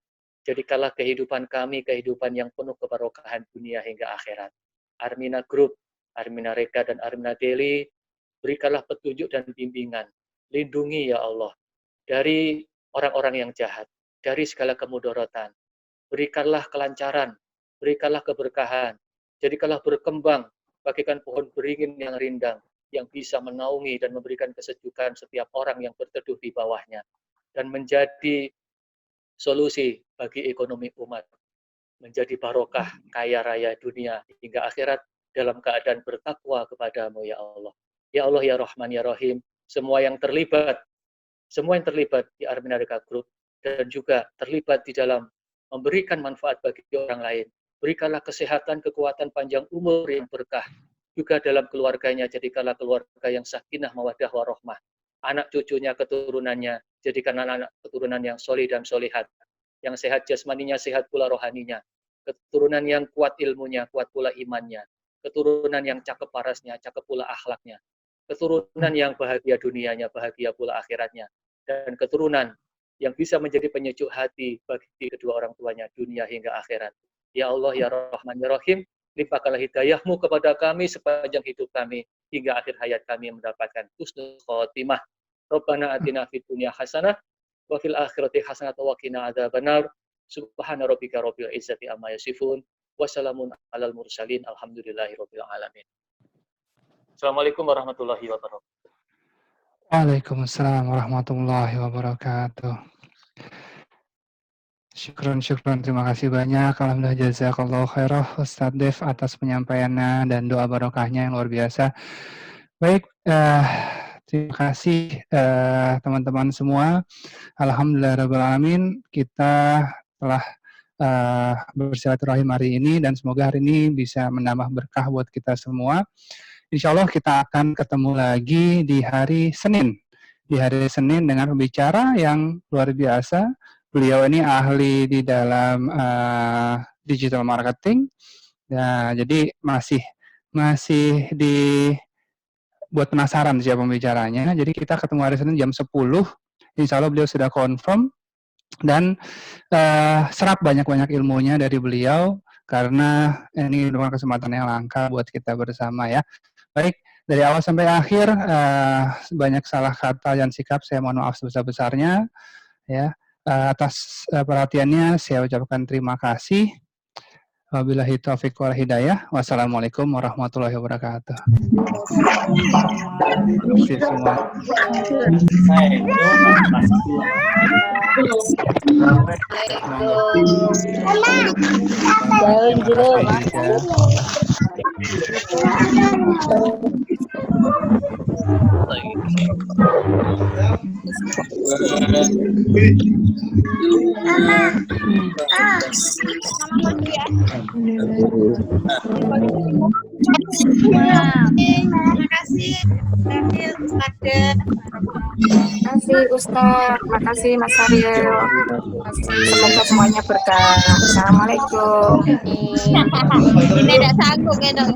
Speaker 2: jadikanlah kehidupan kami kehidupan yang penuh keberkahan dunia hingga akhirat. Armina Group, Armina Reka dan Armina Daily, berikanlah petunjuk dan bimbingan. Lindungi ya Allah dari orang-orang yang jahat, dari segala kemudaratan. Berikanlah kelancaran, berikanlah keberkahan, jadikanlah berkembang, bagikan pohon beringin yang rindang, yang bisa menaungi dan memberikan kesejukan setiap orang yang berteduh di bawahnya, dan menjadi solusi bagi ekonomi umat, menjadi barokah kaya raya dunia hingga akhirat dalam keadaan bertakwa kepadamu ya Allah. Ya Allah ya Rahman ya Rahim, semua yang terlibat di Armina Reka Group dan juga terlibat di dalam memberikan manfaat bagi orang lain. Berikanlah kesehatan, kekuatan, panjang umur yang berkah. Juga dalam keluarganya, jadikanlah keluarga yang sakinah, mawaddah, warahmah. Anak cucunya, keturunannya, jadikan anak-anak keturunan yang solih dan solihat. Yang sehat jasmaninya, sehat pula rohaninya. Keturunan yang kuat ilmunya, kuat pula imannya. Keturunan yang cakep parasnya, cakep pula akhlaknya. Keturunan yang bahagia dunianya, bahagia pula akhiratnya. Dan keturunan yang bisa menjadi penyejuk hati bagi kedua orang tuanya dunia hingga akhirat. Ya Allah ya Rahman ya Rahim, limpahkanlah hidayah-Mu kepada kami sepanjang hidup kami hingga akhir hayat kami mendapatkan husnul khotimah. Rabbana atina fid dunya hasanah wa fil akhirati hasanah wa qina adzabannar. Subhana rabbika rabbil izzati amma yasifun wa salamun alal mursalin alhamdulillahirabbil alamin. Assalamualaikum warahmatullahi wabarakatuh.
Speaker 1: Waalaikumsalam warahmatullahi wabarakatuh. Syukron, terima kasih banyak. Alhamdulillah jazakallahu khairah Ustadz Dev atas penyampaiannya dan doa barokahnya yang luar biasa. Baik, terima kasih teman-teman semua. Alhamdulillahirabbil alamin, kita telah bersilaturahim hari ini dan semoga hari ini bisa menambah berkah buat kita semua. Insya Allah kita akan ketemu lagi di hari Senin. Di hari Senin dengan pembicara yang luar biasa. Beliau ini ahli di dalam digital marketing. Nah, jadi masih buat penasaran siapa pembicaranya. Jadi kita ketemu hari Senin jam 10. Insya Allah beliau sudah confirm. Dan serap banyak-banyak ilmunya dari beliau. Karena ini merupakan kesempatan yang langka buat kita bersama ya. Baik, dari awal sampai akhir banyak salah kata dan sikap saya mohon maaf sebesar-besarnya ya. Atas perhatiannya saya ucapkan terima kasih. Wabillahi taufiq wal hidayah. Wassalamualaikum warahmatullahi wabarakatuh. Terima kasih semua.
Speaker 5: Terima kasih Ustaz, terima kasih Mas Ariel. Semoga semuanya berkah. Assalamualaikum.
Speaker 6: Ini tidak sanggup ya dong.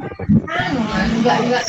Speaker 6: Enggak.